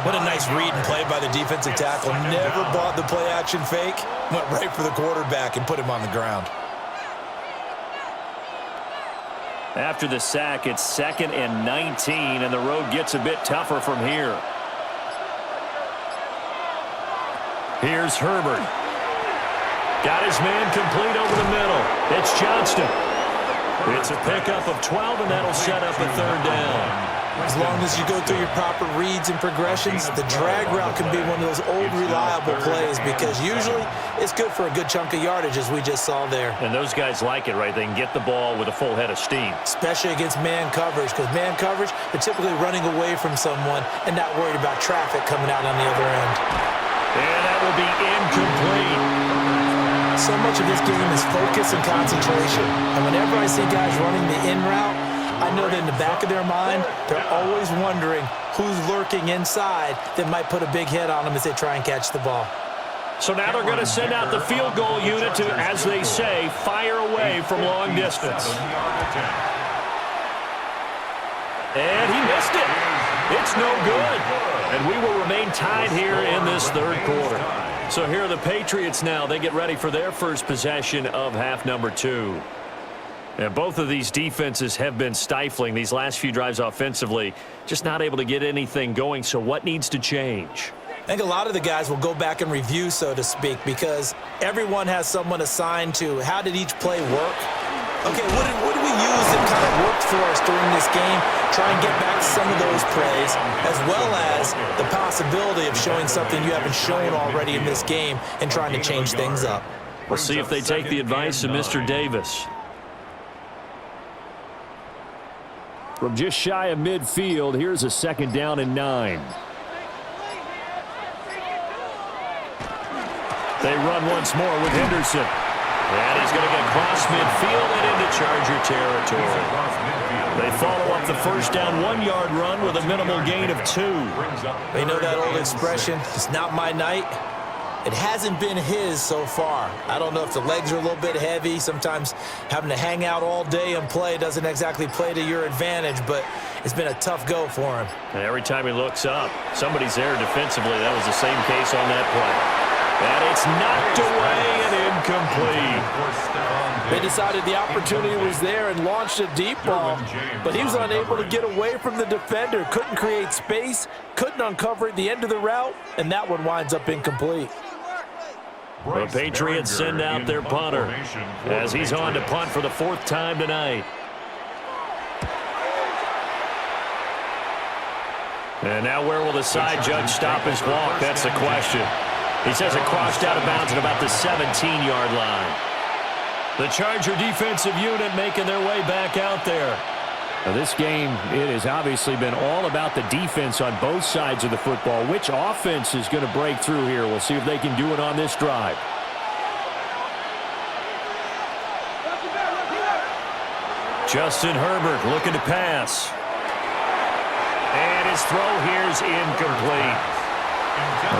What a nice read and play by the defensive tackle. Never bought the play action fake. Went right for the quarterback and put him on the ground. After the sack, it's 2nd and 19, and the road gets a bit tougher from here. Here's Herbert. Got his man complete over the middle. It's Johnston. It's a pickup of 12, and that'll set up a 3rd down. As long as you go through your proper reads and progressions, the drag route can be one of those old reliable plays because usually it's good for a good chunk of yardage, as we just saw there. And those guys like it, right? They can get the ball with a full head of steam. Especially against man coverage, because man coverage, they're typically running away from someone and not worried about traffic coming out on the other end. And that will be incomplete. So much of this game is focus and concentration. And whenever I see guys running the in route, I know that in the back of their mind, they're always wondering who's lurking inside that might put a big hit on them as they try and catch the ball. So now they're going to send out the field goal unit to, as they say, fire away from long distance. And he missed it. It's no good. And we will remain tied here in this third quarter. So here are the Patriots now. They get ready for their first possession of half number 2. And both of these defenses have been stifling these last few drives offensively, just not able to get anything going. So what needs to change? I think a lot of the guys will go back and review, so to speak, because everyone has someone assigned to how did each play work. Okay, what did we use that kind of worked for us during this game? Try and get back some of those plays, as well as the possibility of showing something you haven't shown already in this game and trying to change things up. We'll see if they take the advice of Mr. Davis. From just shy of midfield, here's a 2nd down and 9. They run once more with Henderson. And he's going to get cross midfield and into Charger territory. They follow up the first down 1-yard run with a minimal gain of 2. They know that old expression, it's not my night. It hasn't been his so far. I don't know if the legs are a little bit heavy. Sometimes having to hang out all day and play doesn't exactly play to your advantage, but it's been a tough go for him. And every time he looks up, somebody's there defensively. That was the same case on that play. And it's knocked away and incomplete. They decided the opportunity was there and launched a deep ball, but he was unable to get away from the defender. Couldn't create space, couldn't uncover at the end of the route, and that one winds up incomplete. The Patriots send out their punter as he's on to punt for the 4th time tonight. And now where will the side judge stop his walk? That's the question. He says it crossed out of bounds at about the 17-yard line. The Charger defensive unit making their way back out there. Now this game, it has obviously been all about the defense on both sides of the football. Which offense is going to break through here? We'll see if they can do it on this drive. Justin Herbert looking to pass. And his throw here is incomplete.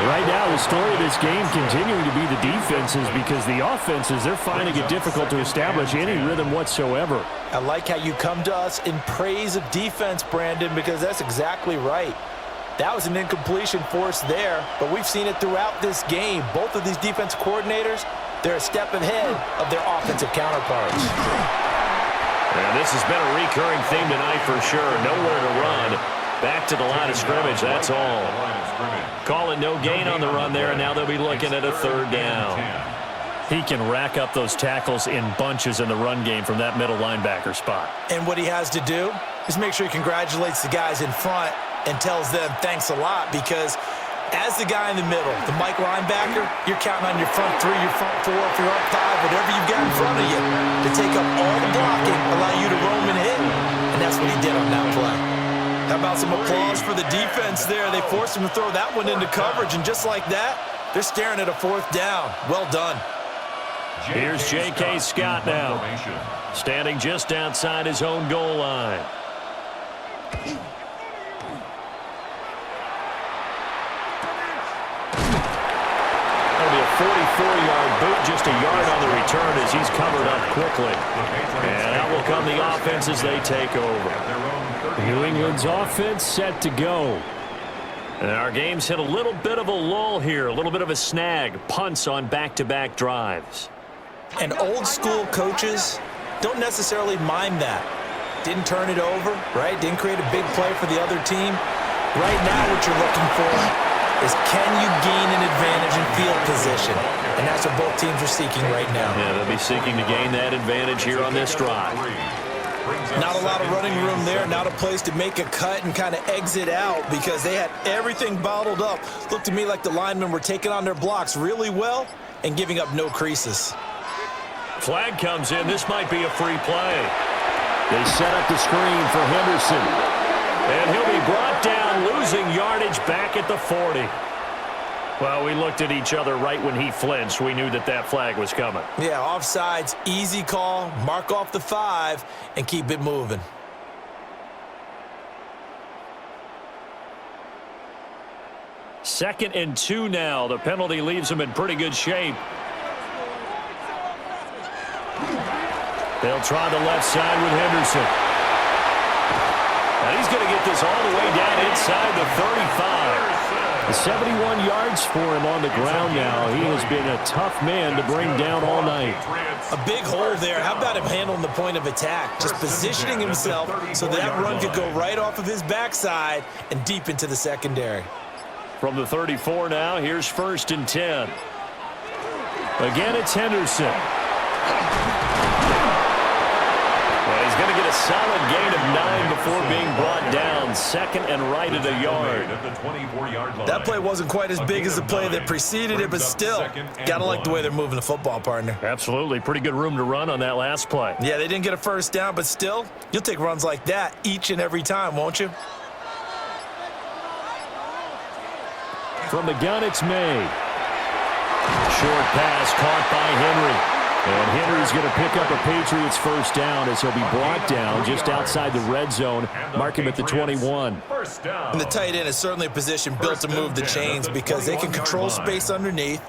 Right now, the story of this game continuing to be the defenses, because the offenses, they're finding it difficult to establish any rhythm whatsoever. I like how you come to us in praise of defense, Brandon, because that's exactly right. That was an incompletion force there, but we've seen it throughout this game. Both of these defense coordinators, they're a step ahead of their offensive counterparts. And this has been a recurring theme tonight for sure. Nowhere to run. Back to the line of scrimmage, that's all. Calling no gain on the run there, and now they'll be looking at a 3rd down. He can rack up those tackles in bunches in the run game from that middle linebacker spot. And what he has to do is make sure he congratulates the guys in front and tells them thanks a lot, because as the guy in the middle, the Mike linebacker, you're counting on your front 3, your front 4, if you're up 5, whatever you've got in front of you to take up all the blocking, allow you to roam and hit. And that's what he did on that play. How about some applause for the defense there? They forced him to throw that one into coverage, and just like that, they're staring at a 4th down. Well done. Here's J.K. Scott now, standing just outside his own goal line. That'll be a 44-yard boot, just a yard on the return as he's covered up quickly. And out will come the offense as they take over. New England's offense set to go. And our game's hit a little bit of a lull here, a little bit of a snag. Punts on back-to-back drives. And old-school coaches don't necessarily mind that. Didn't turn it over, right? Didn't create a big play for the other team. Right now what you're looking for is, can you gain an advantage in field position? And that's what both teams are seeking right now. Yeah, they'll be seeking to gain that advantage here on this drive. Not a lot of running room there, not a place to make a cut and kind of exit out because they had everything bottled up. Looked to me like the linemen were taking on their blocks really well and giving up no creases. Flag comes in. This might be a free play. They set up the screen for Henderson. And he'll be brought down, losing yardage back at the 40. Well, we looked at each other right when he flinched. We knew that that flag was coming. Yeah, offsides, easy call, mark off the 5, and keep it moving. Second and 2 now. The penalty leaves them in pretty good shape. They'll try the left side with Henderson. Now he's going to get this all the way down inside the 35. 71 yards for him on the ground now. He has been a tough man to bring down all night. A big hole there. How about him handling the point of attack? Just positioning himself so that run could go right off of his backside and deep into the secondary. From the 34 now, here's 1st and 10. Again, it's Henderson. Well, he's going to get a solid gain of 9 before being brought down. Second and right at a yard. That play wasn't quite as big as the play that preceded it, but still, got to like the way they're moving the football, partner. Absolutely. Pretty good room to run on that last play. Yeah, they didn't get a first down, but still, you'll take runs like that each and every time, won't you? From the gun, it's Maye. Short pass caught by Henry. And Henry's going to pick up a Patriots first down as he'll be brought down just outside the red zone. Mark him at the 21. And the tight end is certainly a position built to move the chains because they can control space underneath.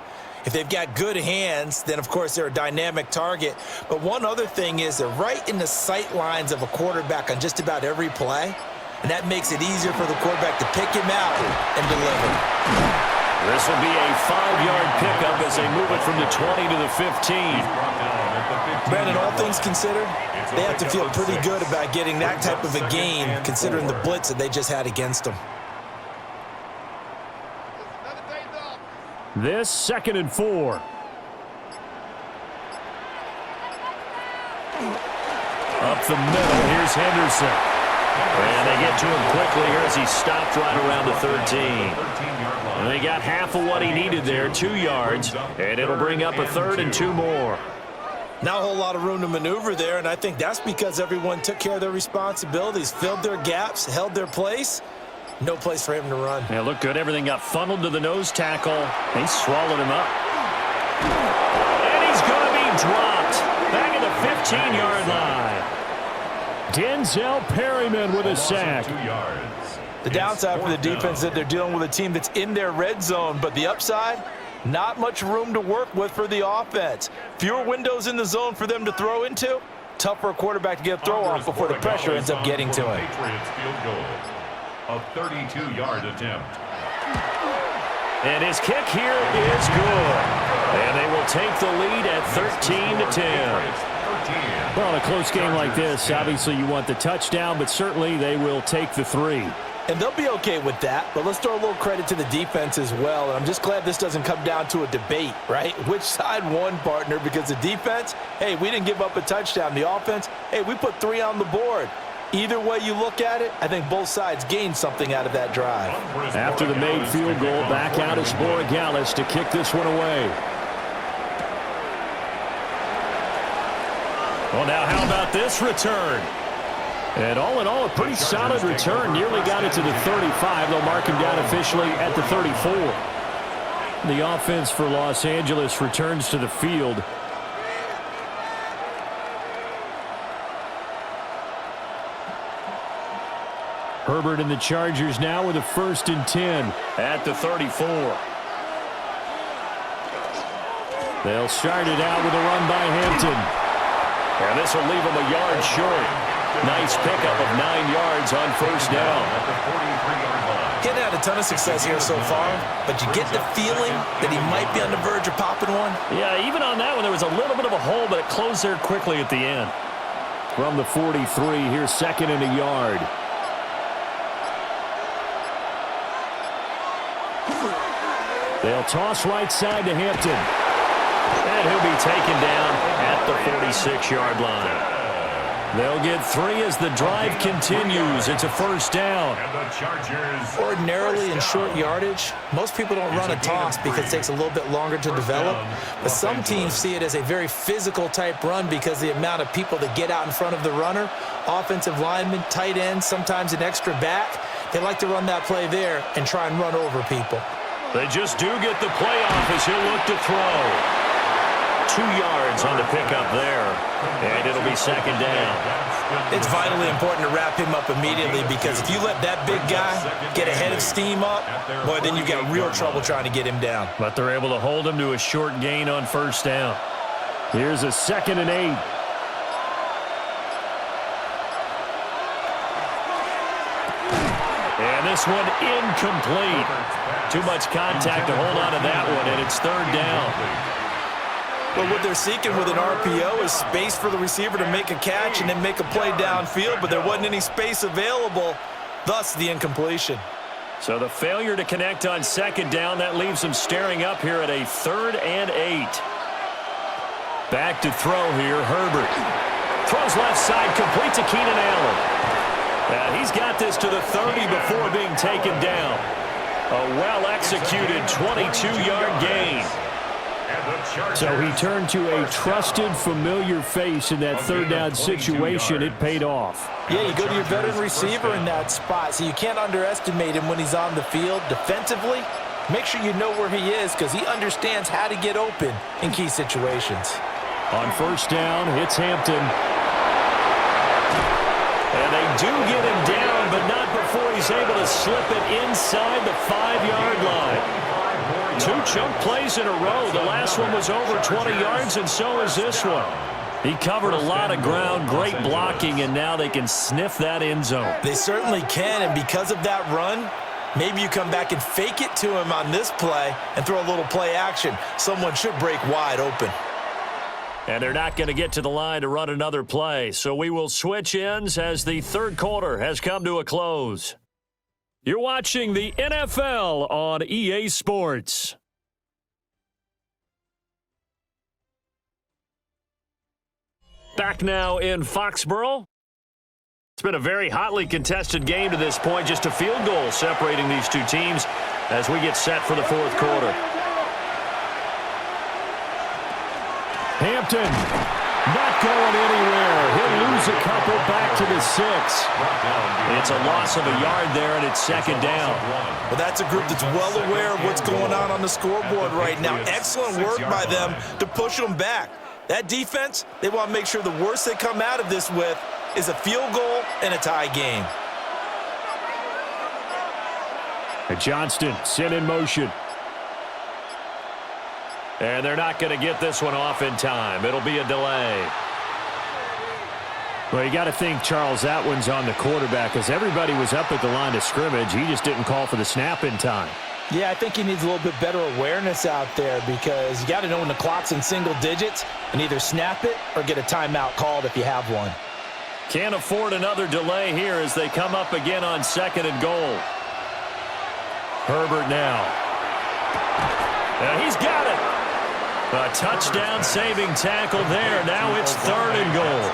If they've got good hands, then, of course, they're a dynamic target. But one other thing is they're right in the sight lines of a quarterback on just about every play. And that makes it easier for the quarterback to pick him out and deliver. This will be a 5-yard pickup as they move it from the 20 to the 15. Brandon, all things considered, they have to feel pretty good about getting that type of a gain considering the blitz that they just had against them. This 2nd and 4. Up the middle, here's Henderson. And they get to him quickly here as he stopped right around the 13. And they got half of what he needed there, 2 yards, and it'll bring up a 3rd and 2 more. Not a whole lot of room to maneuver there, and I think that's because everyone took care of their responsibilities, filled their gaps, held their place. No place for him to run. Yeah, looked good. Everything got funneled to the nose tackle. He swallowed him up. And he's going to be dropped back at the 15-yard line. Denzel Perryman with a sack. The downside for the defense is that they're dealing with a team that's in their red zone, but the upside, not much room to work with for the offense. Fewer windows in the zone for them to throw into. Tough for a quarterback to get a throw off before the pressure ends up getting to him. Patriots field goal. A 32-yard attempt. And his kick here is good. And they will take the lead at 13-10. Well, in a close game like this, obviously you want the touchdown, but certainly they will take the 3. And they'll be okay with that, but let's throw a little credit to the defense as well. And I'm just glad this doesn't come down to a debate, right? Which side won, partner? Because the defense, hey, we didn't give up a touchdown. The offense, hey, we put 3 on the board. Either way you look at it, I think both sides gained something out of that drive. After the made field goal, back out is Borregales to kick this one away. Well, now how about this return? And all in all, a pretty solid return. Nearly got it to the 35. They'll mark him down officially at the 34. The offense for Los Angeles returns to the field. Herbert and the Chargers now with a 1st and 10 at the 34. They'll start it out with a run by Hampton. And this will leave him a yard short. Nice pickup of 9 yards on 1st down. Getting had a ton of success here so far, but you get the feeling that he might be on the verge of popping one. Yeah, even on that one, there was a little bit of a hole, but it closed there quickly at the end. From the 43, here's 2nd and a yard. They'll toss right side to Hampton. And he'll be taken down at the 46-yard line. They'll get 3 as the drive continues. It's a first down. Ordinarily in short yardage, most people don't run a toss because it takes a little bit longer to develop. But some teams see it as a very physical type run because the amount of people that get out in front of the runner, offensive linemen, tight ends, sometimes an extra back, they like to run that play there and try and run over people. They just do get the play off as he'll look to throw. 2 yards on the pickup there, and it'll be second down. It's vitally important to wrap him up immediately because if you let that big guy get ahead of steam up, boy, then you've got real trouble trying to get him down. But they're able to hold him to a short gain on first down. Here's a 2nd and 8. And this one incomplete. Too much contact to hold on to that one, and it's 3rd down. But what they're seeking with an RPO is space for the receiver to make a catch and then make a play downfield, but there wasn't any space available, thus the incompletion. So the failure to connect on 2nd down, that leaves them staring up here at a 3rd and 8. Back to throw here, Herbert. Throws left side, complete to Keenan Allen. And he's got this to the 30 before being taken down. A well-executed 22-yard gain. So he turned to a trusted, familiar face in that 3rd down situation. It paid off. Yeah, you go to your veteran receiver in that spot, so you can't underestimate him when he's on the field. Defensively, make sure you know where he is because he understands how to get open in key situations. On first down, hits Hampton. And they do get him down, but not before he's able to slip it inside the 5-yard line. 2 chunk plays in a row. The last one was over 20 yards, and so is this one. He covered a lot of ground, great blocking, and now they can sniff that end zone. They certainly can, and because of that run, maybe you come back and fake it to him on this play and throw a little play action. Someone should break wide open. And they're not going to get to the line to run another play, so we will switch ends as the 3rd quarter has come to a close. You're watching the NFL on EA Sports. Back now in Foxborough. It's been a very hotly contested game to this point. Just a field goal separating these two teams as we get set for the 4th quarter. Hampton not going anywhere. He'll lose a couple back to the 6. It's a loss of a yard there, and it's 2nd down. Well, that's a group that's well aware of what's going on the scoreboard right now. Excellent work by them to push them back. That defense, they want to make sure the worst they come out of this with is a field goal and a tie game. And Johnston sent in motion. And they're not going to get this one off in time. It'll be a delay. Well, you got to think, Charles, that one's on the quarterback because everybody was up at the line of scrimmage. He just didn't call for the snap in time. Yeah, I think he needs a little bit better awareness out there because you got to know when the clock's in single digits and either snap it or get a timeout called if you have one. Can't afford another delay here as they come up again on 2nd and goal. Herbert now. And he's got it. A touchdown-saving tackle there. Now it's 3rd and goal.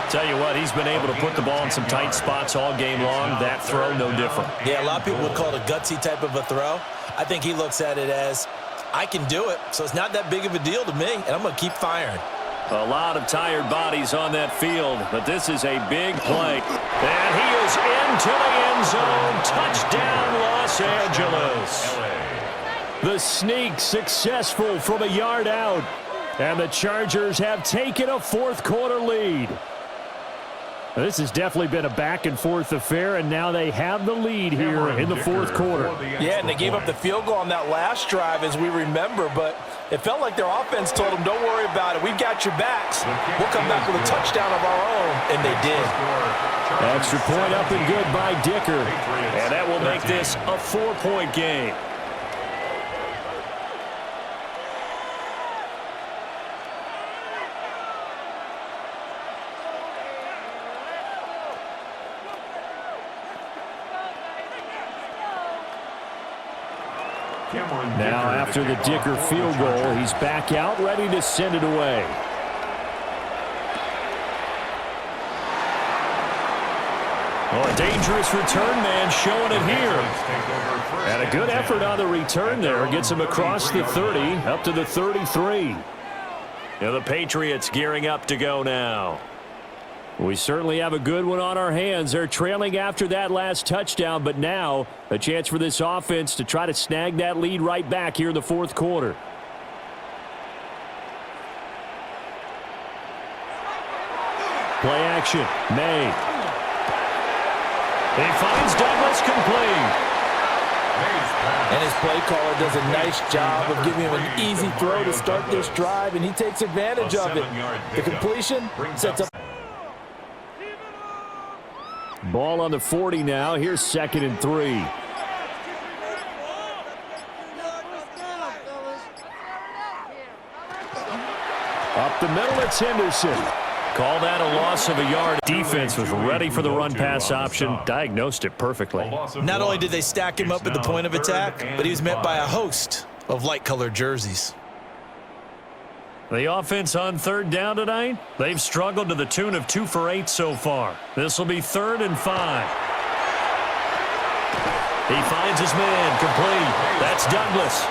Tell you what, he's been able to put the ball in some tight spots all game long. That throw, no different. Yeah, a lot of people would call it a gutsy type of a throw. I think he looks at it as, I can do it, so it's not that big of a deal to me, and I'm going to keep firing. A lot of tired bodies on that field, but this is a big play. And he is into the end zone. Touchdown, Los Angeles. The sneak successful from a yard out. And the Chargers have taken a 4th quarter lead. This has definitely been a back-and-forth affair, and now they have the lead here in the 4th quarter. Yeah, and they gave up the field goal on that last drive, as we remember, but it felt like their offense told them, don't worry about it. We've got your backs. We'll come back with a touchdown of our own, and they did. Extra point up and good by Dicker, and that will make this a 4-point game. Now after the Dicker field goal, he's back out, ready to send it away. Oh, a dangerous return man showing it here. And a good effort on the return there. Gets him across the 30, up to the 33. Now the Patriots gearing up to go now. We certainly have a good one on our hands. They're trailing after that last touchdown, but now a chance for this offense to try to snag that lead right back here in the fourth quarter. Play action. Maye. He finds Douglas complete. And his play caller does a nice job of giving him an easy throw to start this drive, and he takes advantage of it. The completion sets up. Ball on the 40 now. Here's 2nd and 3. Up the middle, it's Henderson. Call that a loss of a yard. Defense was ready for the run-pass option. Diagnosed it perfectly. Not only did they stack him up at the point of attack, but he was met by a host of light-colored jerseys. The offense on 3rd down tonight, they've struggled to the tune of 2 for 8 so far. This will be 3rd and 5. He finds his man complete. That's Douglas.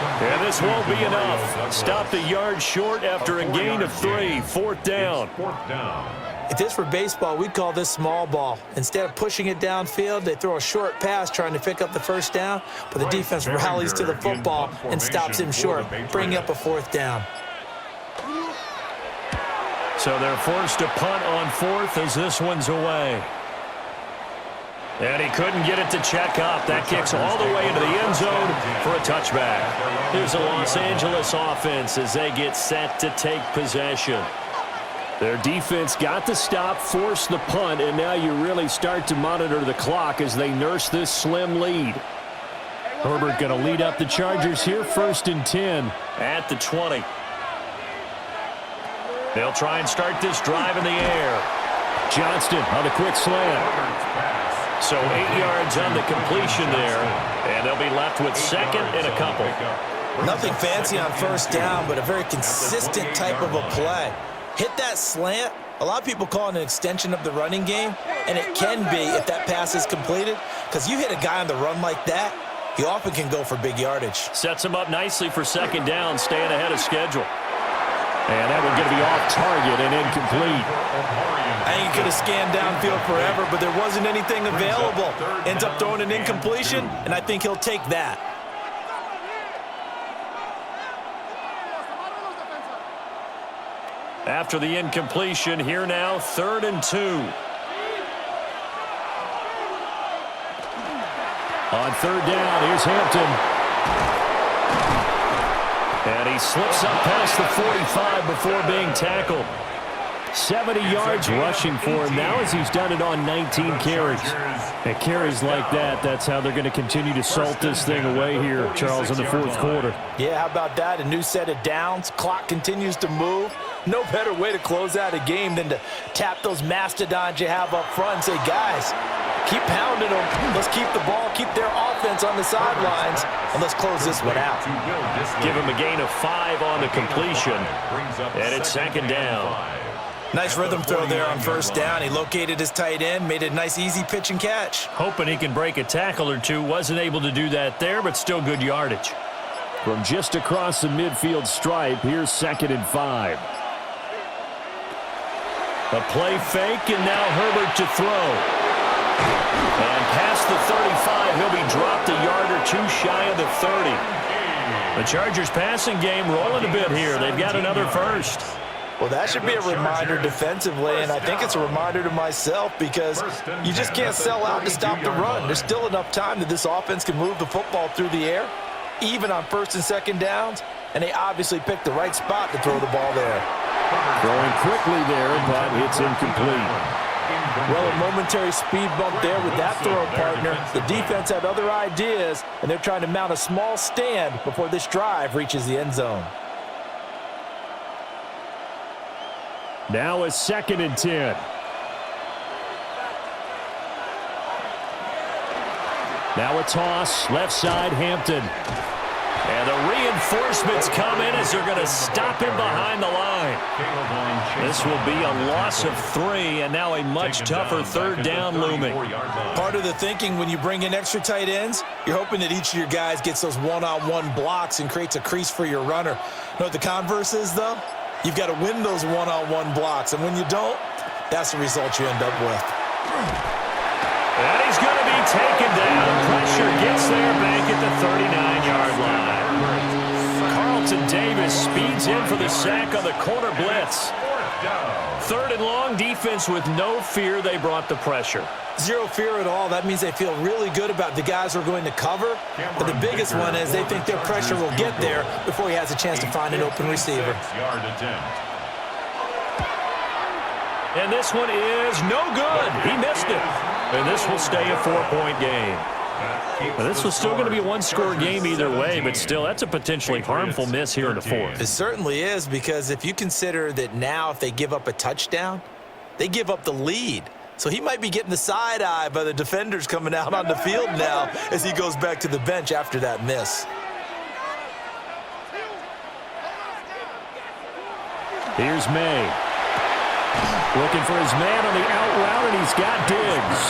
And this won't be enough. Stop the yard short after a gain of 3. 4th down. If this were baseball, we'd call this small ball. Instead of pushing it downfield, they throw a short pass trying to pick up the 1st down, but the defense rallies to the football and stops him short, bringing up a 4th down. So they're forced to punt on 4th as this one's away. And he couldn't get it to check up. That kicks all the way into the end zone for a touchback. Here's the Los Angeles offense as they get set to take possession. Their defense got the stop, forced the punt, and now you really start to monitor the clock as they nurse this slim lead. Herbert going to lead up the Chargers here, 1st and 10 at the 20. They'll try and start this drive in the air. Johnston on the quick slant. So 8 yards on the completion there, and they'll be left with 2nd and a couple. Nothing fancy on 1st down, but a very consistent type of a play. Hit that slant. A lot of people call it an extension of the running game, and it can be if that pass is completed, because you hit a guy on the run like that, he often can go for big yardage. Sets him up nicely for 2nd down, staying ahead of schedule. And that one's going to be off target and incomplete. I think he could have scanned downfield forever, but there wasn't anything available. Ends up throwing an incompletion, and I think he'll take that. After the incompletion, here now, 3rd and 2. On 3rd down, here's Hampton. And he slips up past the 45 before being tackled. 70 yards rushing for him now as he's done it on 19 carries. And carries like that, that's how they're going to continue to salt this thing away here, Charles, in the 4th quarter. Yeah, how about that? A new set of downs. Clock continues to move. No better way to close out a game than to tap those mastodons you have up front and say, guys, keep pounding them. Let's keep the ball, keep their offense on the sidelines, and let's close this one out. Give him a gain of 5 on the completion. And it's 2nd down. Nice rhythm throw there on 1st down. He located his tight end, made a nice easy pitch and catch. Hoping he can break a tackle or two. Wasn't able to do that there, but still good yardage. From just across the midfield stripe, here's 2nd and 5. A play fake, and now Herbert to throw. And past the 35, he'll be dropped a yard or 2 shy of the 30. The Chargers passing game rolling a bit here. They've got another 1st. Well, that should be a reminder defensively, and I think it's a reminder to myself because you just can't sell out to stop the run. There's still enough time that this offense can move the football through the air, even on 1st and 2nd downs, and they obviously picked the right spot to throw the ball there. Throwing quickly there, but it's incomplete. Well, a momentary speed bump there with that throw partner. The defense had other ideas, and they're trying to mount a small stand before this drive reaches the end zone. Now it's 2nd and 10. Now a toss, left side, Hampton. And the reinforcements come in as they're going to stop him behind the line. This will be a loss of 3, and now a much tougher third down looming. Part of the thinking when you bring in extra tight ends, you're hoping that each of your guys gets those one-on-one blocks and creates a crease for your runner. You know what the converse is, though? You've got to win those one-on-one blocks, and when you don't, that's the result you end up with. And he's going to be taken down. Pressure gets there back at the 39-yard line. Carlton Davis speeds in for the sack on the corner blitz. 3rd and long, defense with no fear. They brought the pressure. Zero fear at all. That means they feel really good about the guys who are going to cover. But the biggest one is they think their pressure will get there before he has a chance to find an open receiver. And this one is no good. He missed it. And this will stay a 4-point game. Now, this was still going to be a one-score game either way, but still, that's a potentially harmful miss here in the 4th. It certainly is, because if you consider that now if they give up a touchdown, they give up the lead. So he might be getting the side eye by the defenders coming out on the field now as he goes back to the bench after that miss. Here's Maye. Looking for his man on the out route, and he's got Diggs.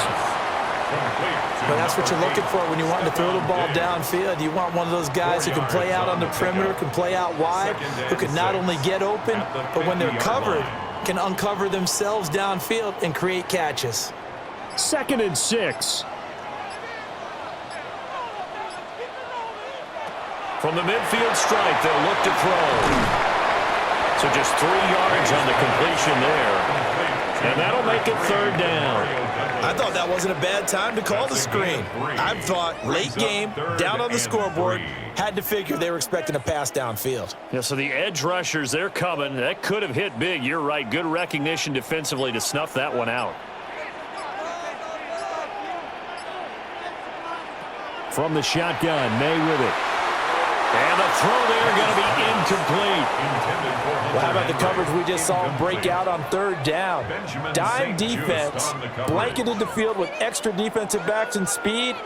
But that's what you're looking for when you want to throw the ball downfield. You want one of those guys who can play out on the perimeter, can play out wide, who can not only get open, but when they're covered, can uncover themselves downfield and create catches. 2nd and 6. From the midfield stripe, they'll look to throw. So just 3 yards on the completion there. And that'll make it 3rd down. I thought that wasn't a bad time to call the screen. I thought late game, down on the scoreboard, had to figure they were expecting a pass downfield. Yeah, so the edge rushers, they're coming. That could have hit big. You're right. Good recognition defensively to snuff that one out. From the shotgun, Maye with it. And the throw there going to be incomplete. Well, how about the coverage we just saw him break out on 3rd down? Dime defense, blanketed the field with extra defensive backs and speed,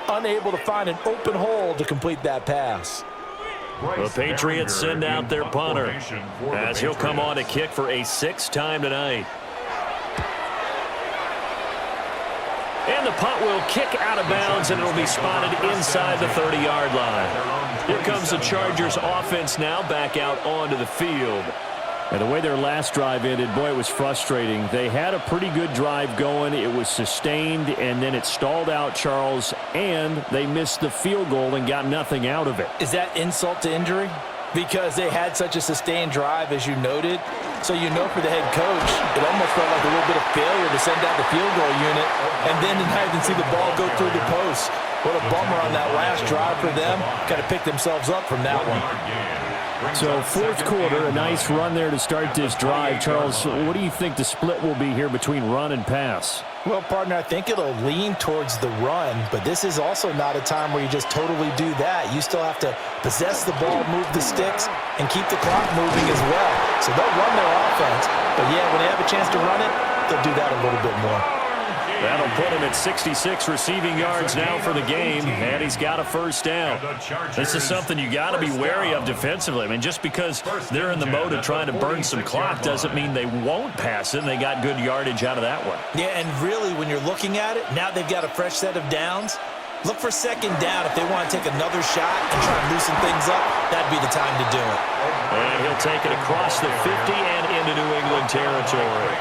unable to find an open hole to complete that pass. The Patriots send out their punter as he'll come on to kick for a 6th time tonight. And the punt will kick out of bounds, and it'll be spotted inside the 30-yard line. Here comes the Chargers offense now back out onto the field. And the way their last drive ended, boy, it was frustrating. They had a pretty good drive going. It was sustained, and then it stalled out, Charles, and they missed the field goal and got nothing out of it. Is that insult to injury? Because they had such a sustained drive, as you noted. So you know for the head coach, it almost felt like a little bit of failure to send out the field goal unit and then not even see the ball go through the post. What a bummer on that last drive for them. Kind of picked themselves up from that one. So 4th quarter, a nice run there to start this drive. Charles, what do you think the split will be here between run and pass? Well, partner, I think it'll lean towards the run, but this is also not a time where you just totally do that. You still have to possess the ball, move the sticks, and keep the clock moving as well. So they'll run their offense, but yeah, when they have a chance to run it, they'll do that a little bit more. That'll put him at 66 receiving yards now for the game, and he's got a 1st down. This is something you got to be wary of defensively. I mean, just because they're in the mode of trying to burn some clock doesn't mean they won't pass it, and they got good yardage out of that one. Yeah, and really, when you're looking at it, now they've got a fresh set of downs. Look for 2nd down if they want to take another shot and try and loosen things up. That'd be the time to do it. And he'll take it across the 50 and into New England territory.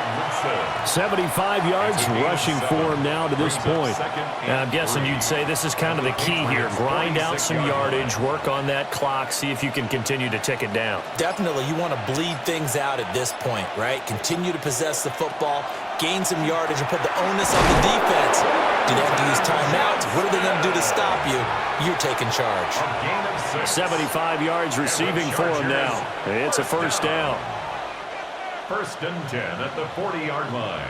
75 yards rushing for him now to this point. And I'm guessing you'd say this is kind of the key here. Grind out some yardage, work on that clock, see if you can continue to tick it down. Definitely, you want to bleed things out at this point, right? Continue to possess the football, gain some yardage, and put the onus on the defense. Do they have to use timeouts? What are they going to do to stop you? You're taking charge. 75 yards receiving for him now. It's a 1st down. 1st and 10 at the 40-yard line.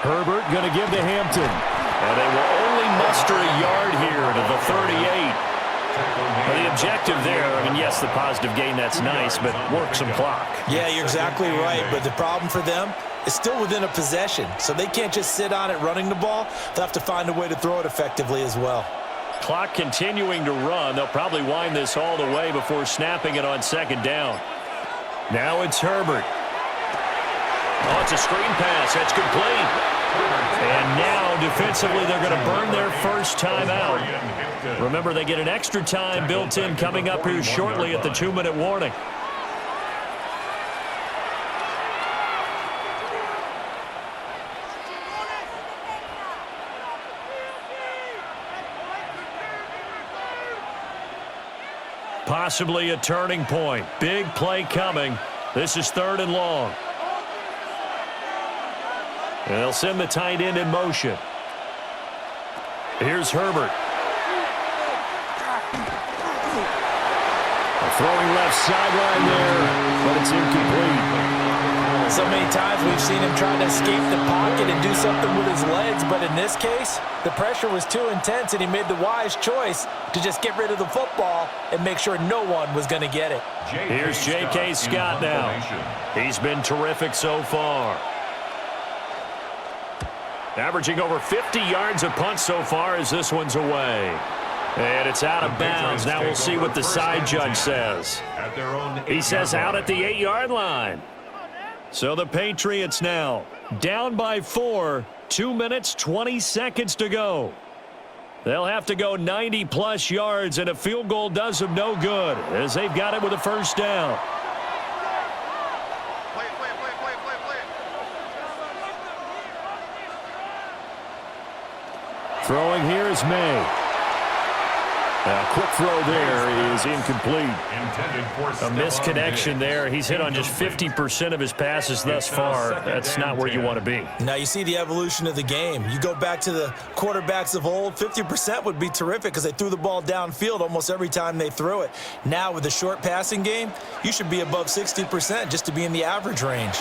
Herbert going to give to Hampton. And they will only muster a yard here to the 38. Well, the objective there, I mean, yes, the positive gain, that's nice, but work some clock. Yeah, you're exactly right. But the problem for them, is still within a possession, so they can't just sit on it running the ball. They'll have to find a way to throw it effectively as well. Clock continuing to run. They'll probably wind this all the way before snapping it on second down. Now it's Herbert. Oh, it's a screen pass. That's complete. And now, defensively, they're going to burn their first timeout. Remember, they get an extra time built in coming up here shortly at the 2-minute warning. Possibly a turning point. Big play coming. This is 3rd and long. And they'll send the tight end in motion. Here's Herbert. Throwing left sideline there, but it's incomplete. So many times we've seen him try to escape the pocket and do something with his legs, but in this case, the pressure was too intense, and he made the wise choice to just get rid of the football and make sure no one was going to get it. Here's J.K. Scott now. He's been terrific so far. Averaging over 50 yards a punt so far as this one's away. And it's out of bounds. Now we'll see what the side judge says. He says out at the 8-yard line. So the Patriots now down by 4, 2 minutes, 20 seconds to go. They'll have to go 90-plus yards, and a field goal does them no good as they've got it with a first down. Throwing here is Maye. A quick throw there is incomplete. A misconnection there. He's hit on just 50% of his passes thus far. That's not where you want to be. Now you see the evolution of the game. You go back to the quarterbacks of old, 50% would be terrific because they threw the ball downfield almost every time they threw it. Now with the short passing game, you should be above 60% just to be in the average range.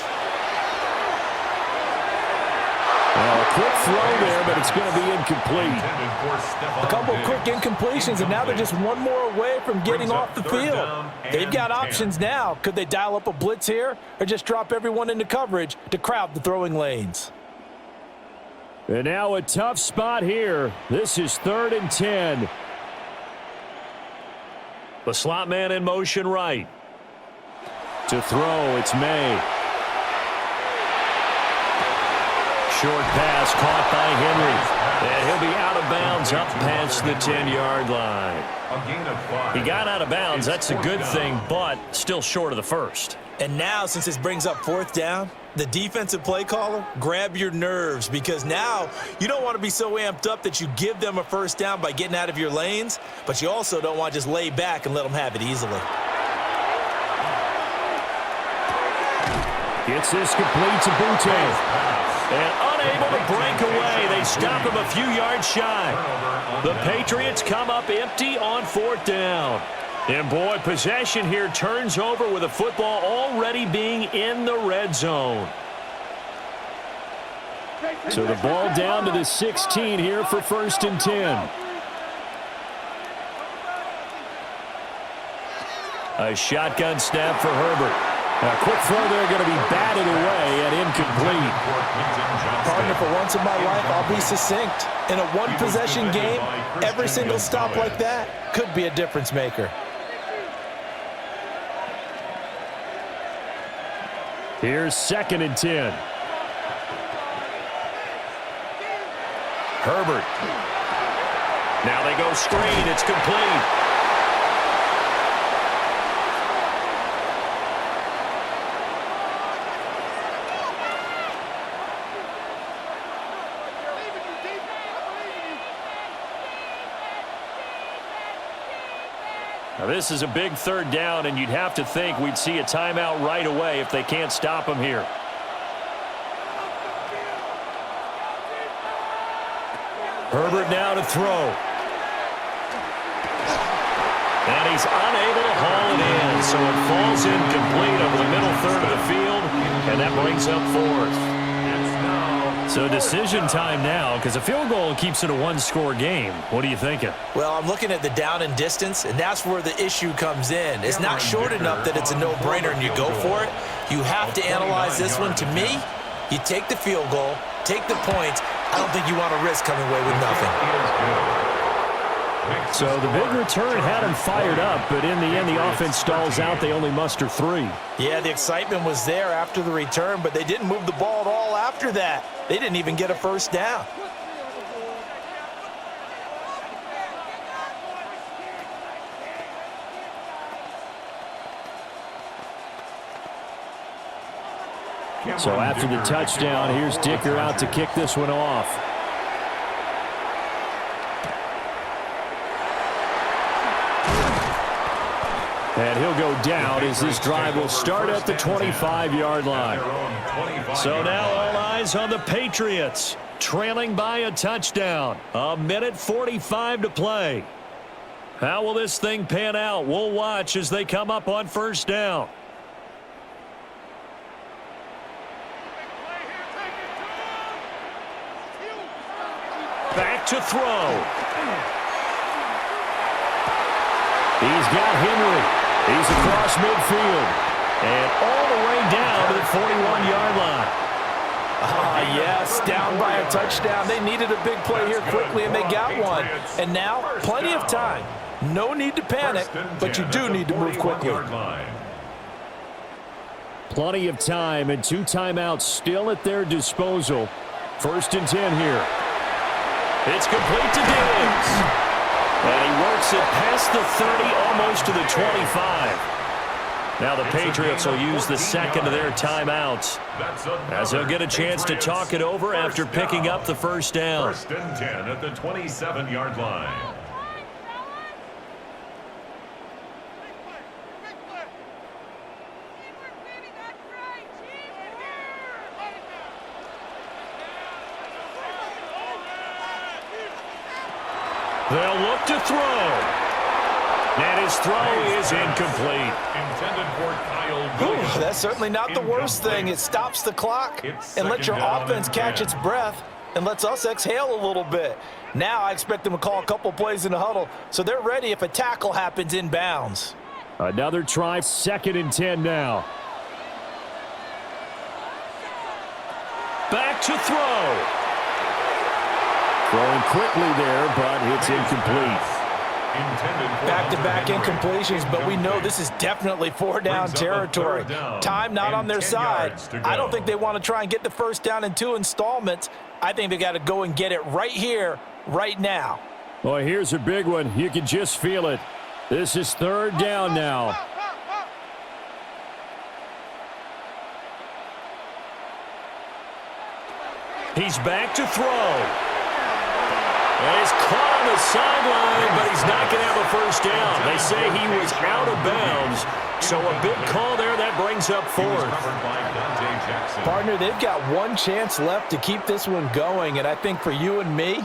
Well, a quick throw there, but it's going to be incomplete. A couple of quick incompletions, and now they're just one more away from getting off the field. They've got options now. Could they dial up a blitz here or just drop everyone into coverage to crowd the throwing lanes? And now a tough spot here. This is 3rd and 10. The slot man in motion right. To throw, it's Maye. Short pass caught by Henry. And he'll be out of bounds up past the 10-yard line. He got out of bounds. That's a good thing, but still short of the first. And now, since this brings up 4th down, the defensive play caller, grab your nerves because now you don't want to be so amped up that you give them a first down by getting out of your lanes, but you also don't want to just lay back and let them have it easily. Gets this complete to Butte. And unable to break away. They stop him a few yards shy. The Patriots come up empty on 4th down. And boy, possession here turns over with the football already being in the red zone. So the ball down to the 16 here for 1st and 10. A shotgun snap for Herbert. A quick throw there going to be batted away and incomplete. Partner, for once in my life, I'll be succinct. In a one-possession game, every single stop like that could be a difference maker. Here's 2nd and 10. Herbert. Now they go screen. It's complete. Now this is a big 3rd down, and you'd have to think we'd see a timeout right away if they can't stop him here. Herbert now to throw. And he's unable to haul it in, so it falls incomplete over the middle 3rd of the field, and that brings up 4th. So decision time now, because a field goal keeps it a one-score game. What are you thinking? Well, I'm looking at the down and distance, and that's where the issue comes in. It's not short enough that it's a no-brainer and you go for it. You have to analyze this one, to me, You take the field goal, take the points. I don't think you want to risk coming away with nothing. So the big return had him fired up, but in the end, the offense stalls out. They only muster 3. Yeah, the excitement was there after the return, but they didn't move the ball at all after that. They didn't even get a first down. So after the touchdown, here's Dicker out to kick this one off. And he'll go down as this drive will start at the 25-yard line. So now all eyes on the Patriots, trailing by a touchdown. 1:45 to play. How will this thing pan out? We'll watch as they come up on first down. Back to throw. He's got Henry. He's across midfield. And all the way down to the 41-yard line. Yes, down by a touchdown. They needed a big play here quickly, and they got one. And now, plenty of time. No need to panic, but you do need to move quickly. Plenty of time and 2 timeouts still at their disposal. 1st and 10 here. It's complete to Diggs. And he works it past the 30, almost to the 25. Now the Patriots will use the second of their timeouts, as they'll get a chance to talk it over after picking up the first down. 1st and 10 at the 27-yard line. They'll look to throw. And his throw is incomplete. Intended for Kyle. That's certainly not the worst thing. It stops the clock and lets your offense catch its breath and lets us exhale a little bit. Now I expect them to call a couple plays in the huddle, so they're ready if a tackle happens inbounds. Another try, 2nd and 10 now. Back to throw. Throwing quickly there, but it's incomplete. Back-to-back incompletions, but we know this is definitely 4-down territory. Time not on their side. I don't think they want to try and get the first down in 2 installments. I think they got to go and get it right here, right now. Well, here's a big one. You can just feel it. This is 3rd down now. He's back to throw. And he's caught on the sideline, but he's not going to have a first down. They say he was out of bounds. So a big call there. That brings up 4th. Partner, they've got one chance left to keep this one going. And I think for you and me,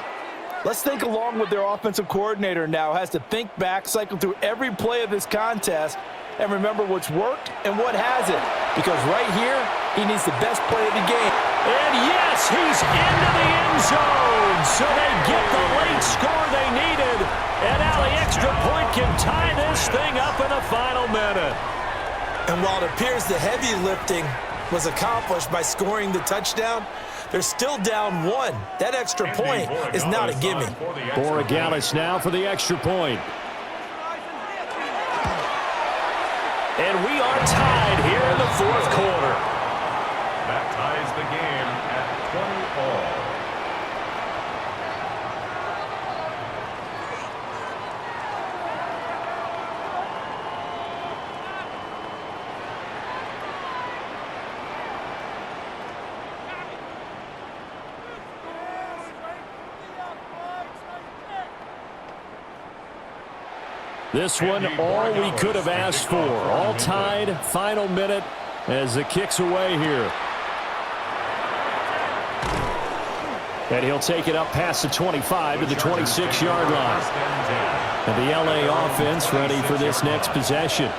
let's think along with their offensive coordinator now. Has to think back, cycle through every play of this contest, and remember what's worked and what hasn't. Because right here, he needs the best play of the game. And yes, he's into the end zone. So they get the late score they needed. And now the extra point can tie this thing up in the final minute. And while it appears the heavy lifting was accomplished by scoring the touchdown, they're still down 1. That extra point is not a gimme. Borregalis now for the extra point. And we are tied here in the 4th quarter. That ties the game at 20 all. This one, all we could have asked for. All tied, final minute as the kick's away here. And he'll take it up past the 25 to the 26-yard line. And the LA offense ready for this next possession.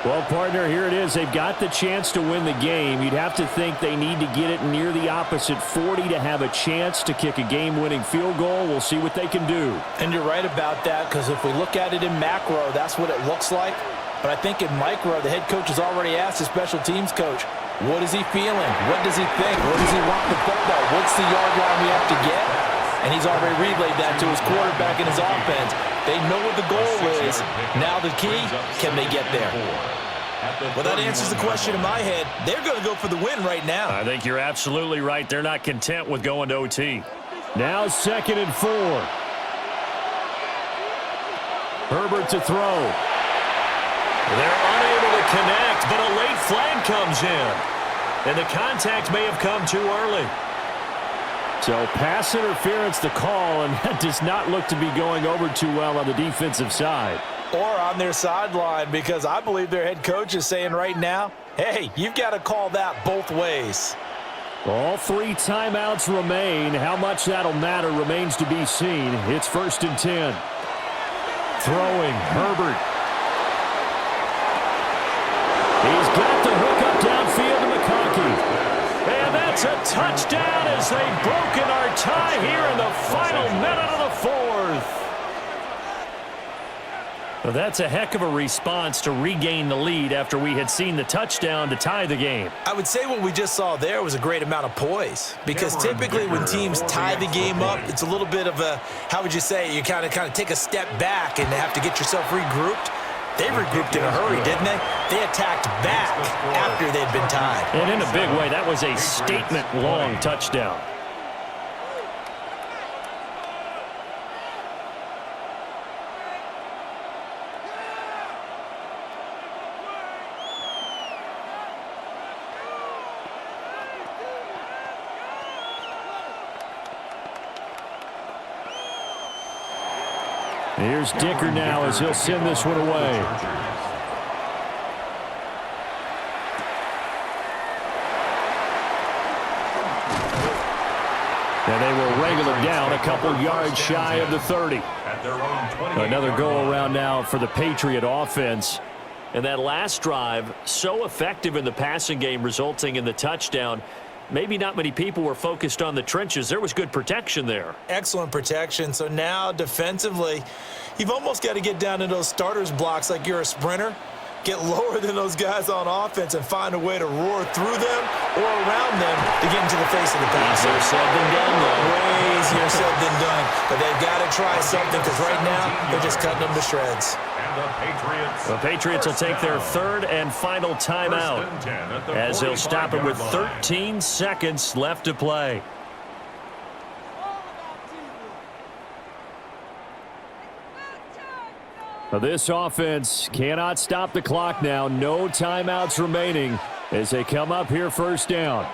Well, partner, here it is. They've got the chance to win the game. You'd have to think they need to get it near the opposite 40 to have a chance to kick a game-winning field goal. We'll see what they can do. And you're right about that, because if we look at it in macro, that's what it looks like. But I think in micro, the head coach has already asked the special teams coach, What is he feeling? What does he think? Where does he want the football? What's the yard line we have to get? And he's already relayed that to his quarterback and his offense. They know what the goal is. Now the key, can they get there? Well, that answers the question in my head. They're going to go for the win right now. I think you're absolutely right. They're not content with going to OT. Now 2nd and 4. Herbert to throw. They're unable to connect, but a late flag comes in. And the contact may have come too early. So pass interference the call, and that does not look to be going over too well on the defensive side. Or on their sideline, because I believe their head coach is saying right now, hey, you've got to call that both ways. All 3 timeouts remain. How much that'll matter remains to be seen. It's 1st and 10. Throwing, Herbert. He's got the hook up downfield to McConkey. And that's a touchdown as they've broken our tie here in the final minute of the 4th. Well, that's a heck of a response to regain the lead after we had seen the touchdown to tie the game. I would say what we just saw there was a great amount of poise, because typically when teams tie the game up, it's a little bit of a, how would you say, you kind of take a step back and have to get yourself regrouped. They regrouped in a hurry, didn't they? They attacked back after they'd been tied. And in a big way, that was a statement-long touchdown. Here's Dicker now as he'll send this one away. And they will wrangle it down a couple yards shy of the 30. Another go-around now for the Patriot offense. And that last drive, so effective in the passing game, resulting in the touchdown. Maybe not many people were focused on the trenches. There was good protection there. Excellent protection. So now defensively, you've almost got to get down to those starters blocks like you're a sprinter. Get lower than those guys on offense and find a way to roar through them or around them to get into the face of the pass. Easier said than done, though. Way easier said than done. But they've got to try something, because right now they're just cutting them to shreds. The Patriots will take their 3rd and final timeout as they'll stop it with 13 seconds left to play. Now this offense cannot stop the clock now. No timeouts remaining as they come up here 1st down.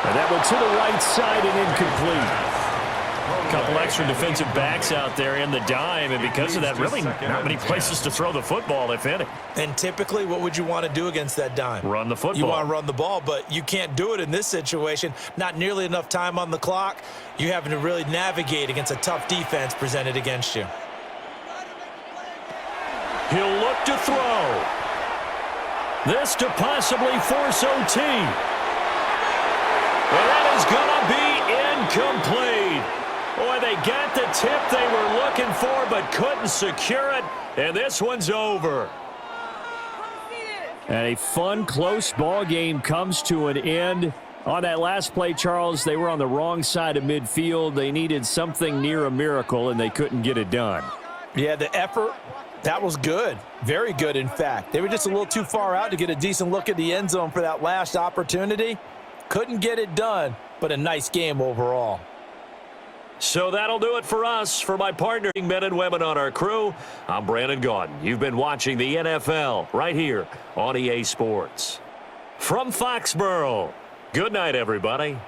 And that one to the right side and incomplete. A couple extra defensive backs out there in the dime, and because of that, really not many places to throw the football, if any. And typically, what would you want to do against that dime? Run the football. You want to run the ball, but you can't do it in this situation. Not nearly enough time on the clock. You're having to really navigate against a tough defense presented against you. He'll look to throw. This to possibly force OT. And that is going to be incomplete. Boy, they got the tip they were looking for but couldn't secure it, and this one's over. And a fun, close ball game comes to an end. On that last play, Charles, they were on the wrong side of midfield. They needed something near a miracle, and they couldn't get it done. Yeah, the effort, that was good. Very good, in fact. They were just a little too far out to get a decent look at the end zone for that last opportunity. Couldn't get it done, but a nice game overall. So that'll do it for us. For my partner, men and women on our crew, I'm Brandon Gaudin. You've been watching the NFL right here on EA Sports. From Foxborough, good night, everybody.